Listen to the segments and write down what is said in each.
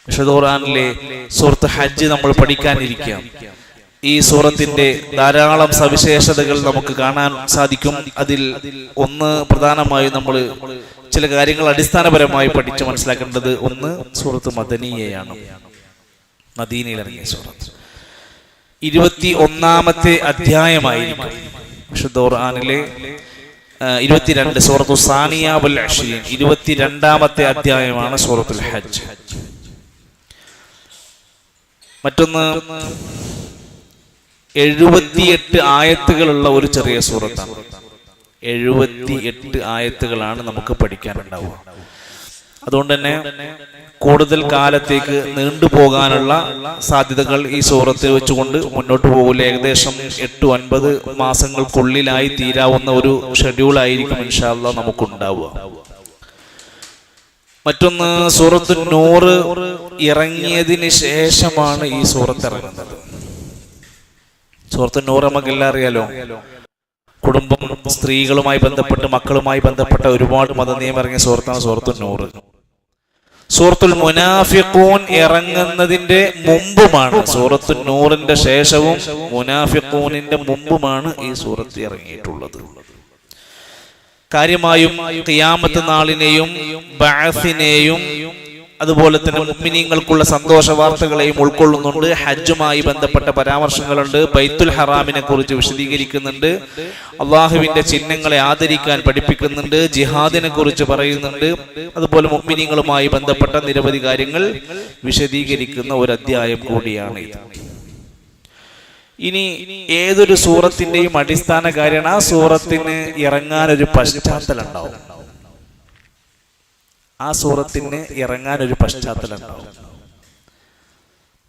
വിശുദ്ധ ഖുർആനിലെ സൂറത്ത് ഹജ്ജ് നമ്മൾ പഠിക്കാനിരിക്കുക. ഈ സൂറത്തിന്റെ ധാരാളം സവിശേഷതകൾ നമുക്ക് കാണാൻ സാധിക്കും. അതിൽ ഒന്ന് പ്രധാനമായും നമ്മൾ ചില കാര്യങ്ങൾ അടിസ്ഥാനപരമായി പഠിച്ച് മനസ്സിലാക്കേണ്ടത്, ഒന്ന് സൂറത്ത് മദനിയയാണ്, മദീനയിൽ ഇറങ്ങിയ സൂറത്ത്. 21-ാമത്തെ അധ്യായമായിരിക്കും വിശുദ്ധ ഖുർആനിലെ 22 സൂറത്തു സാനിയ വൽ അശ്രീൻ, 22-ാമത്തെ അധ്യായമാണ് സൂറത്തുൽ ഹജ്ജ്. മറ്റൊന്ന് 78 ആയത്തുകളുള്ള ഒരു ചെറിയ സൂറത്താണ്. 78 ആയത്തുകളാണ് നമുക്ക് പഠിക്കാനുണ്ടാവുക. അതുകൊണ്ട് തന്നെ കൂടുതൽ കാലത്തേക്ക് നീണ്ടുപോകാനുള്ള സാധ്യതകൾ ഈ സൂറത്തിൽ വെച്ചുകൊണ്ട് മുന്നോട്ട് പോകില്ല. ഏകദേശം 8-9 മാസങ്ങൾക്കുള്ളിലായി തീരാവുന്ന ഒരു ഷെഡ്യൂൾ ആയിരിക്കും ഇൻഷാ അല്ലാഹ് നമുക്കുണ്ടാവുക. മറ്റൊന്ന്, സൂറത്ത് നൂർ ഇറങ്ങിയതിന് ശേഷമാണ് ഈ സൂറത്ത് ഇറങ്ങുന്നത്. സൂറത്ത് നൂർ നമുക്കെല്ലാം അറിയാലോ, കുടുംബം, സ്ത്രീകളുമായി ബന്ധപ്പെട്ട്, മക്കളുമായി ബന്ധപ്പെട്ട ഒരുപാട് മതനിയമം ഇറങ്ങിയ സൂറത്താണ് സൂറത്ത് നൂർ. സൂറത്തുൽ മുനാഫിഖൂൻ ഇറങ്ങുന്നതിന്റെ മുമ്പുമാണ്, സൂറത്തു നൂറിന്റെ ശേഷവും മുനാഫിഖൂനിന്റെ മുമ്പുമാണ് ഈ സൂറത്ത് ഇറങ്ങിയിട്ടുള്ളത്. കാര്യമായും ഖിയാമത്ത് നാളിനെയും ബഅസിനെയും അതുപോലെ തന്നെ മുഅ്മിനീങ്ങൾക്കുള്ള സന്തോഷ വാർത്തകളെയും ഉൾക്കൊള്ളുന്നുണ്ട്. ഹജ്ജുമായി ബന്ധപ്പെട്ട പരാമർശങ്ങളുണ്ട്, ബൈത്തുൽ ഹറാമിനെ കുറിച്ച് വിശദീകരിക്കുന്നുണ്ട്, അള്ളാഹുവിന്റെ ചിഹ്നങ്ങളെ ആദരിക്കാൻ പഠിപ്പിക്കുന്നുണ്ട്, ജിഹാദിനെ കുറിച്ച് പറയുന്നുണ്ട്. അതുപോലെ മുഅ്മിനീങ്ങളുമായി ബന്ധപ്പെട്ട നിരവധി കാര്യങ്ങൾ വിശദീകരിക്കുന്ന ഒരു അധ്യായം കൂടിയാണ് ഇത്. ഇനി ഏതൊരു സൂറത്തിന്റെയും അടിസ്ഥാന കാര്യമാണ് ആ സൂറത്തിന് ഇറങ്ങാൻ ഒരു പശ്ചാത്തലം ഉണ്ടാവും. ആ സൂറത്തിന് ഇറങ്ങാൻ ഒരു പശ്ചാത്തലം ഉണ്ടാവും.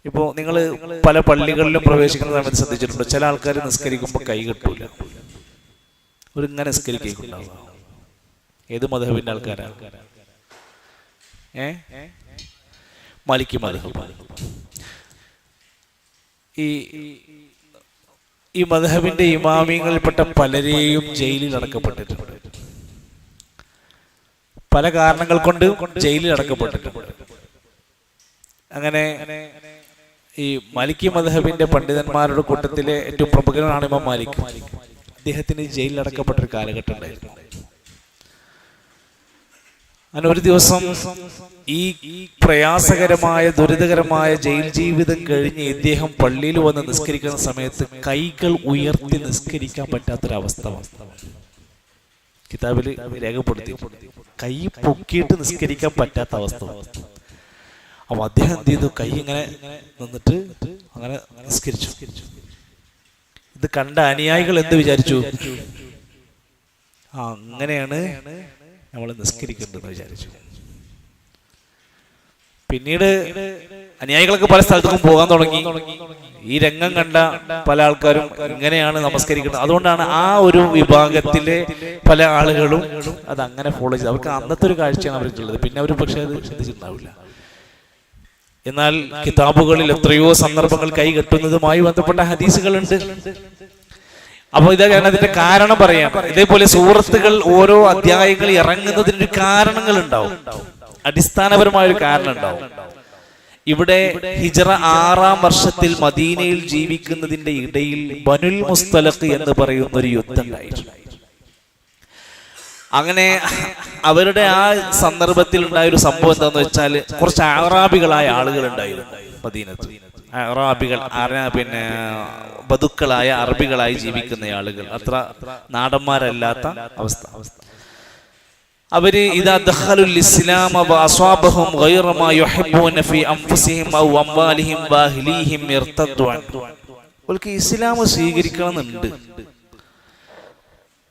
ഇപ്പോ നിങ്ങൾ പല പള്ളികളിലും പ്രവേശിക്കുന്ന സമയത്ത് ശ്രദ്ധിച്ചിട്ടുണ്ടോ, ചില ആൾക്കാർ നിസ്കരിക്കുമ്പോൾ കൈ കെട്ടൂല, ഒരു ഇങ്ങനെ നിസ്കരിക്കുന്നുണ്ടാവുക. ഏത് മദ്ഹബിന്റെ ആൾക്കാരാ? മാലിക്കി മദ്ഹബ്. ഈ മദ്ഹബിന്റെ ഇമാമിയങ്ങളിൽപ്പെട്ട പലരെയും ജയിലിൽ അടക്കപ്പെട്ടിട്ടുണ്ട്. പല കാരണങ്ങൾ കൊണ്ട് ജയിലിൽ അടക്കപ്പെട്ടിട്ടുണ്ട്. അങ്ങനെ ഈ മാലിക്കി മദ്ഹബിന്റെ പണ്ഡിതന്മാരുടെ കൂട്ടത്തിലെ ഏറ്റവും പ്രമുഖനാണ് ഇമാം മാലിക്. അദ്ദേഹത്തിന് ജയിലിൽ അടക്കപ്പെട്ടൊരു കാലഘട്ടം ഉണ്ടായിരുന്നു. അങ്ങനെ ഒരു ദിവസം ഈ പ്രയാസകരമായ ദുരിതകരമായ ജയിൽ ജീവിതം കഴിഞ്ഞ് ഇദ്ദേഹം പള്ളിയിൽ വന്ന് നിസ്കരിക്കുന്ന സമയത്ത് കൈകൾ ഉയർത്തി നിസ്കരിക്കാൻ പറ്റാത്തൊരവസ്ഥ കിതാബിൽ രേഖപ്പെടുത്തി. കൈ പൊക്കിയിട്ട് നിസ്കരിക്കാൻ പറ്റാത്ത അവസ്ഥ. അപ്പൊ അദ്ദേഹം എന്ത് ചെയ്തു, കൈ ഇങ്ങനെ നിന്നിട്ട് അങ്ങനെ നിസ്കരിച്ചു. ഇത് കണ്ട അനുയായികൾ എന്ത് വിചാരിച്ചു? അങ്ങനെയാണ് നമ്മൾ നിസ്കരിക്കേണ്ടതെന്ന് വിചാരിച്ചു. പിന്നീട് അനുയായികളൊക്കെ പല സ്ഥലത്തേക്കും പോകാൻ തുടങ്ങി. ഈ രംഗം കണ്ട പല ആൾക്കാരും ഇങ്ങനെയാണ് നമസ്കരിക്കുന്നത്. അതുകൊണ്ടാണ് ആ ഒരു വിഭാഗത്തിലെ പല ആളുകളും അത് അങ്ങനെ ഫോളോ ചെയ്ത്, അവർക്ക് അന്നത്തെ ഒരു കാഴ്ചയാണ് അവർക്കുള്ളത്. പിന്നെ അവർ പക്ഷെ അത് ശ്രദ്ധിച്ചിട്ടുണ്ടാവില്ല. എന്നാൽ കിതാബുകളിൽ എത്രയോ സന്ദർഭങ്ങൾ കൈ കെട്ടുന്നതുമായി ബന്ധപ്പെട്ട ഹദീസുകളുണ്ട്. അപ്പൊ ഇതാണ് അതിന്റെ കാരണം പറയാം. ഇതേപോലെ സൂറത്തുകൾ ഓരോ അധ്യായങ്ങൾ ഇറങ്ങുന്നതിന് കാരണങ്ങൾ ഉണ്ടാവും, അടിസ്ഥാനപരമായ ഒരു കാരണം ഉണ്ടാവും. ഇവിടെ ഹിജ്റ 6-ാം വർഷത്തിൽ മദീനയിൽ ജീവിക്കുന്നതിന്റെ ഇടയിൽ ബനുൽ മുസ്തലഖ് എന്ന് പറയുന്ന ഒരു യുദ്ധം ഉണ്ടായിട്ടുണ്ട്. അങ്ങനെ അവരുടെ ആ സന്ദർഭത്തിൽ ഉണ്ടായ ഒരു സംഭവം എന്താന്ന് വെച്ചാൽ, കുറച്ച് അറാബികളായ ആളുകൾ ഉണ്ടായിരുന്നു മദീനത്ത്. അറാബികൾ, പിന്നെ ബദുക്കളായ അറബികളായി ജീവിക്കുന്ന ആളുകൾ, അത്ര നാടന്മാരല്ലാത്ത അവസ്ഥ. അവര് ഇദാ ദഖലുൽ ഇസ്ലാമ വഅസ്വാബഹും ഗൈറ മാ യുഹിബ്ബൂന ഫീ അൻഫുസിഹിം ഔ അംവാലിഹിം വഅഹ്ലിഹിം ഇർതദ്ദു അൻഹു. അവർക്ക് ഇസ്ലാം സ്വീകരിക്കണമെന്നുണ്ട്,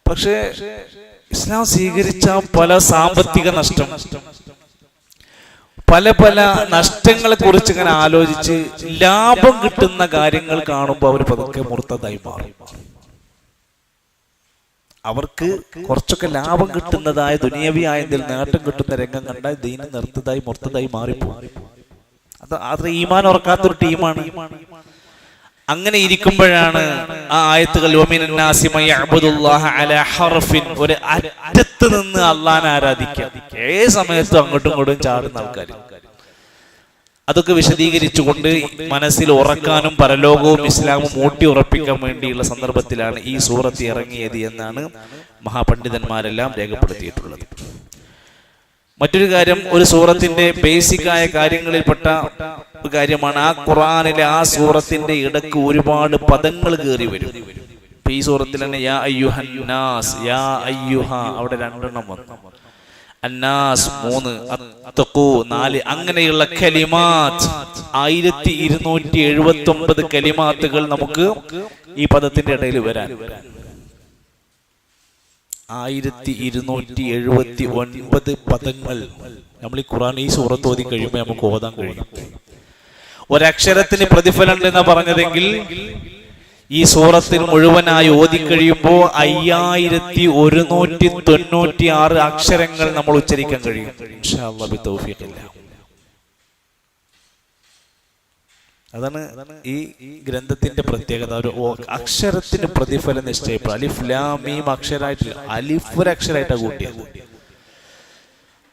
പക്ഷേ ഇസ്ലാം സ്വീകരിച്ച പല സാമ്പത്തിക നഷ്ടം, പല പല നഷ്ടങ്ങളെ കുറിച്ച് ഇങ്ങനെ ആലോചിച്ച് ലാഭം കിട്ടുന്ന കാര്യങ്ങൾ കാണുമ്പോൾ അവർ പതുക്കെ മുർത്തദായി മാറും. അവർക്ക് കുറച്ചൊക്കെ ലാഭം കിട്ടുന്നതായ ദുനിയവിയായ എന്തെങ്കിലും നേട്ടം കിട്ടുന്ന രംഗം കണ്ടാൽ ദീന് നിർത്തതായി മുർത്തതായി മാറിപ്പോകും. അത് ഈമാൻ ഉറക്കാത്തൊരു ടീമാണ്. അങ്ങനെ ഇരിക്കുമ്പോഴാണ് ആ ആയത്തുകൾ ഒരു അറ്റത്ത് നിന്ന് അള്ളാനെ ആരാധിക്കുക. ഏത് സമയത്തും അങ്ങോട്ടും ഇങ്ങോട്ടും ചാടുന്ന ആൾക്കാർ. അതൊക്കെ വിശദീകരിച്ചുകൊണ്ട് മനസ്സിൽ ഉറക്കാനും പരലോകവും ഇസ്ലാമും ഊട്ടി ഉറപ്പിക്കാൻ വേണ്ടിയുള്ള സന്ദർഭത്തിലാണ് ഈ സൂറത്ത് ഇറങ്ങിയത് എന്നാണ് മഹാപണ്ഡിതന്മാരെല്ലാം രേഖപ്പെടുത്തിയിട്ടുള്ളത്. മറ്റൊരു കാര്യം, ഒരു സൂറത്തിന്റെ ബേസിക്കായ കാര്യങ്ങളിൽപ്പെട്ട ഒരു കാര്യമാണ് ആ ഖുർആനിലെ ആ സൂറത്തിന്റെ ഇടക്ക് ഒരുപാട് പദങ്ങൾ കയറി വരും. ഈ സൂറത്തിൽ തന്നെ യാ അയ്യുഹൻ നാസ്, യാ അയ്യുഹ അവിടെ 2 എണ്ണം വന്നു, അന്നാസ് 3, അത്തഖൂ 4, അങ്ങനെയുള്ള കലിമാത്ത് 1279 കലിമാത്തുകൾ നമുക്ക് ഈ പദത്തിന്റെ ഇടയിൽ വരാൻ 1279 പദങ്ങൾ നമ്മൾ ഈ ഖുർആൻ ഈ സൂറത്ത് ഓതി കഴിയുമ്പോൾ നമുക്ക് ഓതാൻ കഴിയും. ഒരക്ഷരത്തിന് പ്രതിഫലം എന്ന് പറഞ്ഞതെങ്കിൽ ഈ സൂറത്തിൽ മുഴുവനായി ഓതിക്കഴിയുമ്പോൾ 5196 അക്ഷരങ്ങൾ നമ്മൾ ഉച്ചരിക്കാൻ കഴിയും ഇൻഷാ അല്ലാഹ് ബിതൗഫീഖില്ലാ. അതാണ് ഈ ഗ്രന്ഥത്തിന്റെ പ്രത്യേകത. ഒരു അക്ഷരത്തിന് പ്രതിഫലം നിശ്ചയിപ്പോൾ അലിഫ് ലാം മീം അക്ഷരമായിട്ടില്ല, അലിഫ് ഒരു അക്ഷരമായിട്ടാണ് കൂട്ടിയത്.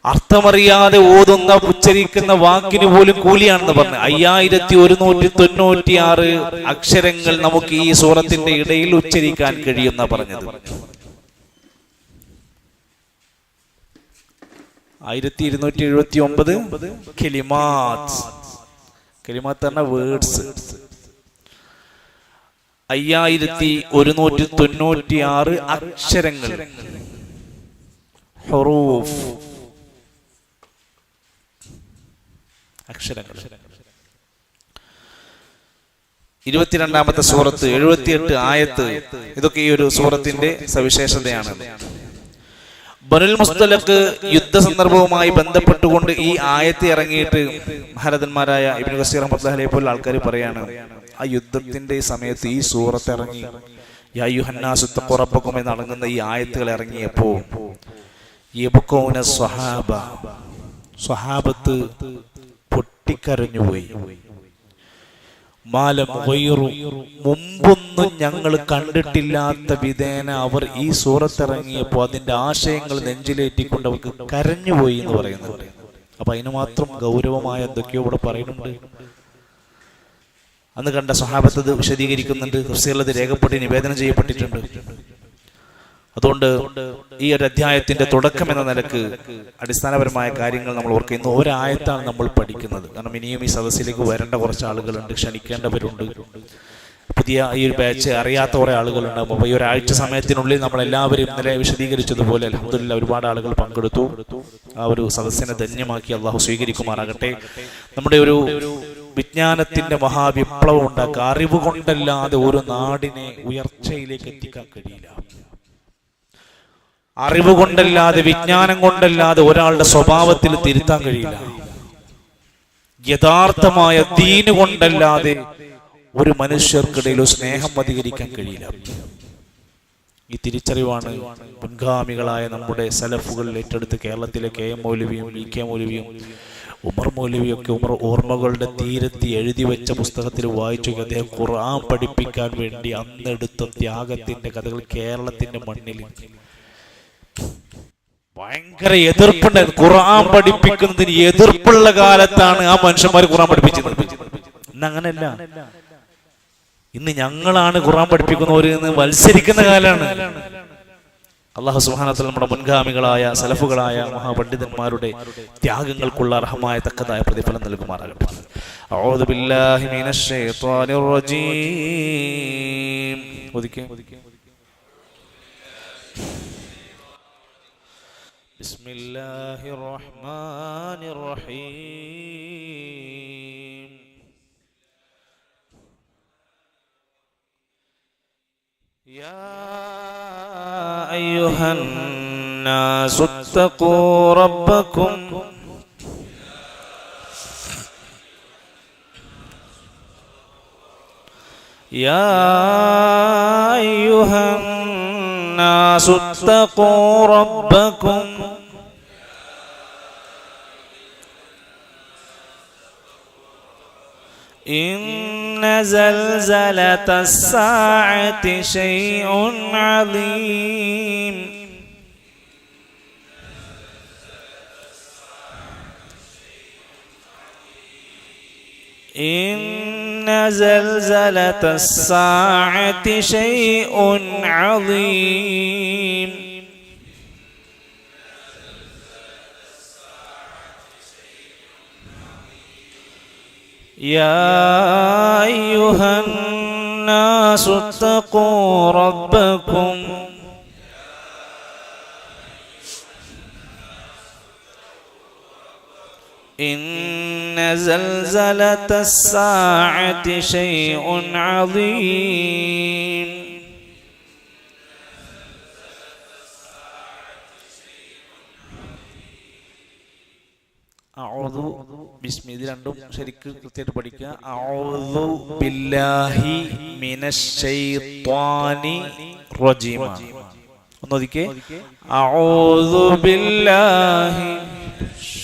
അർത്ഥമറിയാതെ ഓതുന്ന ഉച്ചരിക്കുന്ന വാക്കിന് പോലും കൂലിയാണെന്ന് പറഞ്ഞു. 5196 അക്ഷരങ്ങൾ നമുക്ക് ഈ സൂറത്തിന്റെ ഇടയിൽ ഉച്ചരിക്കാൻ കഴിയുന്ന പറഞ്ഞത്. 1279 കലിമാത്ത്. കലിമാത്ത് പറഞ്ഞ വേർഡ്സ്. 5196 അക്ഷരങ്ങൾ, ഹുറൂഫ്, അക്ഷരങ്ങൾ. 22ാമത്തെ സൂറത്ത്, 78 ആയത്ത്, ഇതൊക്കെ ഈ ഒരു സൂറത്തിന്റെ സവിശേഷതയാണ്. ബനുൽ മുസ്തലഖ് യുദ്ധ സന്ദർഭവുമായി ബന്ധപ്പെട്ടുകൊണ്ട് ഈ ആയത്ത് ഇറങ്ങിയിട്ട് മഹാരഥന്മാരായ ഇബ്നു കസീർ റഹ്മത്തുള്ളാഹി അലൈഹി പോലുള്ള ആൾക്കാർ പറയാണ്, ആ യുദ്ധത്തിന്റെ സമയത്ത് ഈ സൂറത്ത് ഇറങ്ങി, യാ അയ്യുഹന്നാസു തഖൂ റബ്ബക്കും എന്നടങ്ങുന്ന ഈ ആയത്തുകൾ ഇറങ്ങിയപ്പോൾ യബ്കൂന സ്വഹാബ, സ്വഹാബത്ത് പൊട്ടിക്കരഞ്ഞുപോയി. മാലം ഗൈറു, മുമ്പൊന്നും ഞങ്ങൾ കണ്ടിട്ടില്ലാത്ത വിധേന അവർ ഈ സൂറത്തിറങ്ങിയപ്പോൾ അതിന്റെ ആശയങ്ങൾ നെഞ്ചിലേറ്റിക്കൊണ്ട് അവർക്ക് കരഞ്ഞുപോയി എന്ന് പറയുന്നുണ്ട്. അപ്പൊ അതിന് മാത്രം ഗൗരവമായ എന്തൊക്കെയോ ഇവിടെ പറയുന്നുണ്ട്. അന്ന് കണ്ട സ്വഹാബത്ത് അത് വിശദീകരിക്കുന്നുണ്ട്, തഫ്സീറിൽ അത് രേഖപ്പെട്ട് നിവേദനം ചെയ്യപ്പെട്ടിട്ടുണ്ട്. അതുകൊണ്ട് ഈ ഒരു അധ്യായത്തിന്റെ തുടക്കം എന്ന നിലക്ക് അടിസ്ഥാനപരമായ കാര്യങ്ങൾ നമ്മൾ ഓർക്കുക. ഒരായത്താണ് നമ്മൾ പഠിക്കുന്നത്. കാരണം ഇനിയും ഈ സദസ്സിലേക്ക് വരേണ്ട കുറച്ച് ആളുകളുണ്ട്, ക്ഷണിക്കേണ്ടവരുണ്ട്. പുതിയ ഈ ഒരു ബാച്ച് അറിയാത്ത കുറെ ആളുകളുണ്ടാകും. അപ്പൊ ഈ ഒരാഴ്ച സമയത്തിനുള്ളിൽ നമ്മൾ എല്ലാവരും ഇന്നലെ വിശദീകരിച്ചതുപോലെ അൽഹംദുലില്ലാഹ് ഒരുപാട് ആളുകൾ പങ്കെടുത്തു. ആ ഒരു സദസ്സിനെ ധന്യമാക്കി അള്ളാഹു സ്വീകരിക്കുമാറാകട്ടെ. നമ്മുടെ ഒരു വിജ്ഞാനത്തിന്റെ മഹാവിപ്ലവം ഉണ്ടാക്കുക. അറിവ് കൊണ്ടല്ലാതെ ഒരു നാടിനെ ഉയർച്ചയിലേക്ക് എത്തിക്കാൻ കഴിയില്ല. അറിവ് കൊണ്ടല്ലാതെ, വിജ്ഞാനം കൊണ്ടല്ലാതെ ഒരാളുടെ സ്വഭാവത്തിൽ തിരുത്താൻ കഴിയില്ല. യഥാർത്ഥമായ ദീന് കൊണ്ടല്ലാതെ ഒരു മനുഷ്യർക്കിടയിൽ സ്നേഹം അധികരിക്കാൻ കഴിയില്ല. ഈ തിരിച്ചറിവാണ് മുൻഗാമികളായ നമ്മുടെ സലഫുകൾ ഏറ്റെടുത്ത് കേരളത്തിലെ KM മൗലവിയും EK മൗലവിയും ഉമർ മൗലവിയൊക്കെ ഓർമ്മകളുടെ തീരത്തി എഴുതി വെച്ച പുസ്തകത്തിൽ വായിച്ചു. അദ്ദേഹം ഖുർആൻ പഠിപ്പിക്കാൻ വേണ്ടി അന്നെടുത്ത ത്യാഗത്തിന്റെ കഥകൾ കേരളത്തിന്റെ മണ്ണിൽ ഭയങ്കര എതിർപ്പുണ്ടായിരുന്നു. ഖുർആൻ പഠിപ്പിക്കുന്നതിന് എതിർപ്പുള്ള കാലത്താണ് ആ മനുഷ്യന്മാർ ഖുർആൻ പഠിപ്പിച്ചത്. ഇന്ന് അങ്ങനെയല്ല. ഇന്ന് ഞങ്ങളാണ് ഖുർആൻ പഠിപ്പിക്കുന്നവർ എന്ന് മത്സരിക്കുന്ന കാലമാണ്. അല്ലാഹു സുബ്ഹാനഹു വ തആല നമ്മുടെ മുൻഗാമികളായ സലഫുകളായ മഹാപണ്ഡിതന്മാരുടെ ത്യാഗങ്ങൾക്കുള്ള അർഹമായ തക്കതായ പ്രതിഫലം നൽകുമാറാകട്ടെ. അഊദു ബില്ലാഹി മിനശ് ശൈത്വാനിർ റജീം. ബിസ്മില്ലാഹിർ റഹ്മാനിർ റഹീം. യാ അയ്യുഹൻ നാസു തഖൂ റബ്ബക്കും യാ അയ്യുഹൻ നാസു തഖൂ റബ്ബക്കും إن زلزلة الساعة شيء عظيم إن زلزلة الساعة شيء عظيم يا أيها الناس اتقوا ربكم إن زلزلة الساعة شيء عظيم അഊദു ബിസ്മി ഇത് രണ്ടും ശരിക്ക് കൃത്യമായിട്ട് പഠിക്കുക. അഊദു ബില്ലാഹി മിനശ് ശൈത്വാനി റജീം. ഒന്നൊതുക്കെ. അഊദു ബില്ലാഹി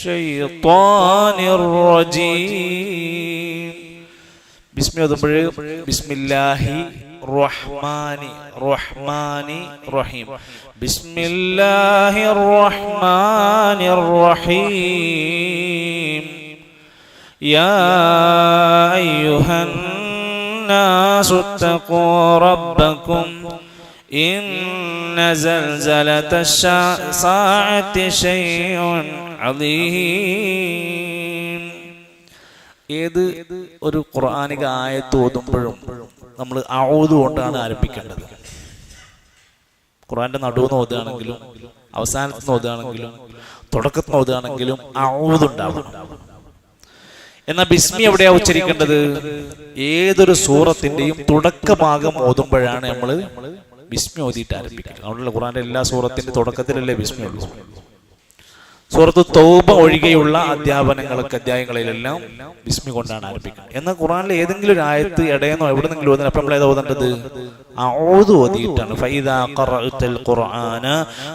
ശൈത്വാനിർ റജീം. ബിസ്മി ഓതുമ്പോൾ ബിസ്മില്ലാഹി റഹ്മാനി റഹ്മാനി റഹീം. ബിസ്മില്ലാഹിർ റഹ്മാനിർ റഹീം. യാ അയ്യുഹൻ നാസു ഇത്തഖൂ റബ്ബക്കും ഇന്ന സൽസലത്തശ് സാഅത്തി ശൈഉൻ അദീം. ഏത് ഒരു ഖുർആനിക ആയത്ത് ഓതുമ്പോഴും നമ്മൾ അഊദു കൊണ്ടാണ് ആരംഭിക്കേണ്ടത്. ഖുർആന്റെ നടുവിൽ നിന്ന് ഓതുകയാണെങ്കിലും അവസാനത്ത് നിന്ന് ഓതുകയാണെങ്കിലും തുടക്കത്തിൽ നിന്ന് ഓതുകയാണെങ്കിലും അഊദു ഉണ്ടാവും. എന്നാൽ ബിസ്മി എവിടെയാ ഉച്ചരിക്കേണ്ടത്? ഏതൊരു സൂറത്തിന്റെയും തുടക്ക ഭാഗം ഓതുമ്പോഴാണ് നമ്മൾ ബിസ്മി ഓതിയിട്ട് ആരംഭിക്കുന്നത്. അതുകൊണ്ടുള്ള ഖുർആന്റെ എല്ലാ സൂറത്തിന്റെ തുടക്കത്തിലല്ലേ ബിസ്മി ഉള്ളൂ. സൂറത്ത് തൗബ ഒഴികെയുള്ള അധ്യായങ്ങളിലെല്ലാം ബിസ്മി കൊണ്ടാണ് ആരംഭിക്കുന്നത്. എന്നാൽ ഖുർആനിലെ ഏതെങ്കിലും ഒരു ആയത്ത് ഇടയെന്നോ എവിടെന്നെങ്കിലും ഓതുന്നത് അപ്പോൾ നമ്മൾ ഏതാ ഓതേണ്ടത്? അഊദു ഓതിയിട്ടാണ്. ഫൈദാ ഖറഅതൽ ഖുർആന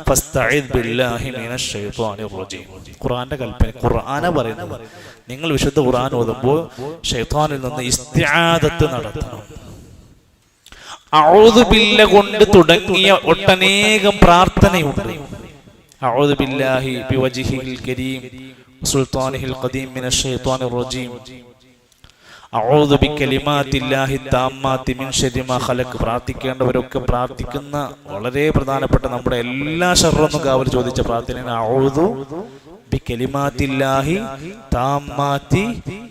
ഫസ്തഇദ് ബില്ലാഹി മിനശ് ശൈത്വാനിർ റജീം. ഖുർആന്റെ കൽപ്പന, ഖുർആന പറയുന്നത് നിങ്ങൾ വിശുദ്ധ ഖുർആൻ ഓതുമ്പോൾ ശൈത്വാനിൽ നിന്ന് ഇസ്തിആദത്ത് നടത്തണം. അഊദു ബില്ല കൊണ്ട് തുടങ്ങിയ ഒട്ടനേകം പ്രാർത്ഥനയുണ്ട്. അഊദു ബില്ലാഹി ബിവജ്ഹിൽ കരീം സുൽത്താനിഹിൽ ഖദീം മിനശ് ശൈത്വാനിർ റജീം. അഊദു ബികലിമാത്തില്ലാഹി താമ്മാത്തി മിൻ ശർരി മാ ഖലഖ്. പ്രാർത്ഥിക്കേണ്ടവരൊക്കെ പ്രാർത്ഥിക്കുന്ന വളരെ പ്രധാനപ്പെട്ട നമ്മുടെ എല്ലാ ശർറൊന്നും കാവൽ ചോദിച്ച പ്രാർത്ഥനയാണ് അഊദു ബികലിമാത്തില്ലാഹി താമ്മാത്തി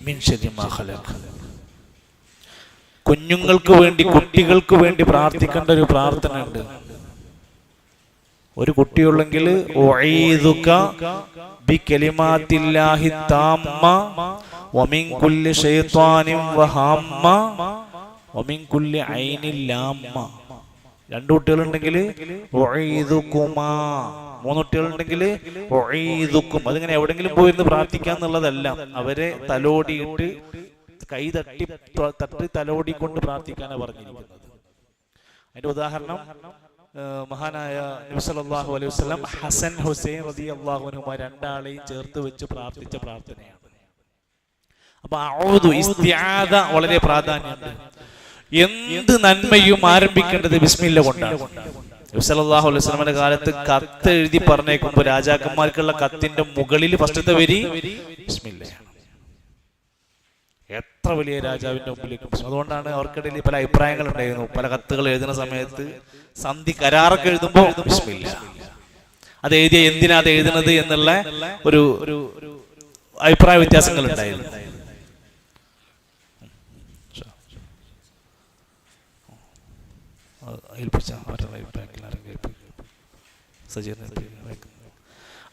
മിൻ ശർരി മാ ഖലഖ്. കുഞ്ഞുങ്ങൾക്ക് വേണ്ടി, കുട്ടികൾക്ക് വേണ്ടി പ്രാർത്ഥിക്കേണ്ട ഒരു പ്രാർത്ഥന ഉണ്ട്. ഒരു കുട്ടിയുള്ളെങ്കിൽ ഉഈദുക ബികലിമാത്തില്ലാഹി താമ്മ വമിൻ കുല്ലി ശൈത്വാനിൻ വഹമ്മ വമിൻ കുല്ലി ഐനിൻ ലാമ്മ. രണ്ട് കുട്ടികളുണ്ടെങ്കിൽ ഉഈദുകുമാ, മൂന്ന് കുട്ടികളുണ്ടെങ്കിൽ ഉഈദുക്കും. അതിങ്ങനെ എവിടെങ്കിലും പോയിരുന്ന് പ്രാർത്ഥിക്കാന്നുള്ളതല്ല, അവരെ തലോടിയിട്ട് കൈ തട്ടി തലോടിക്കൊണ്ട് പ്രാർത്ഥിക്കാനാണ് പറഞ്ഞിരിക്കുന്നത്. അതിന്റെ ഉദാഹരണം മഹാനായ നബി സല്ലല്ലാഹു അലൈഹി വസല്ലം ഹസൻ ഹുസൈൻ റളിയല്ലാഹു അൻഹുമാ രണ്ടാളെയും ചേർത്ത് വെച്ച് പ്രാർത്ഥിച്ച പ്രാർത്ഥനയാണ്. അപ്പൊ അഊദു ഇസ്തിആദ വളരെ പ്രാധാന്യമുണ്ട്. എന്ത് നന്മയും ആരംഭിക്കേണ്ടത് ബിസ്മില്ല കൊണ്ടാണ്. നബി സല്ലല്ലാഹു അലൈഹി വസല്ലമയുടെ കാലത്ത് കത്ത് എഴുതി പറഞ്ഞേക്കുമ്പോൾ രാജാക്കന്മാർക്കുള്ള കത്തിന്റെ മുകളിൽ ഫസ്റ്റത്തെ വരി ബിസ്മില്ലയാണ്. എത്ര വലിയ രാജാവിന്റെ മുമ്പിലേക്കും. അതുകൊണ്ടാണ് അവർക്കിടയിൽ പല അഭിപ്രായങ്ങൾ ഉണ്ടായിരുന്നു. പല കത്തുകൾ എഴുതുന്ന സമയത്ത് സന്ധി കരാറൊക്കെ എഴുതുമ്പോൾ ബിസ്മില്ല, അത് എഴുതിയ എന്തിനാ അത് എഴുതുന്നത് എന്നുള്ള ഒരു അഭിപ്രായ വ്യത്യാസങ്ങൾ ഉണ്ടായിരുന്നു.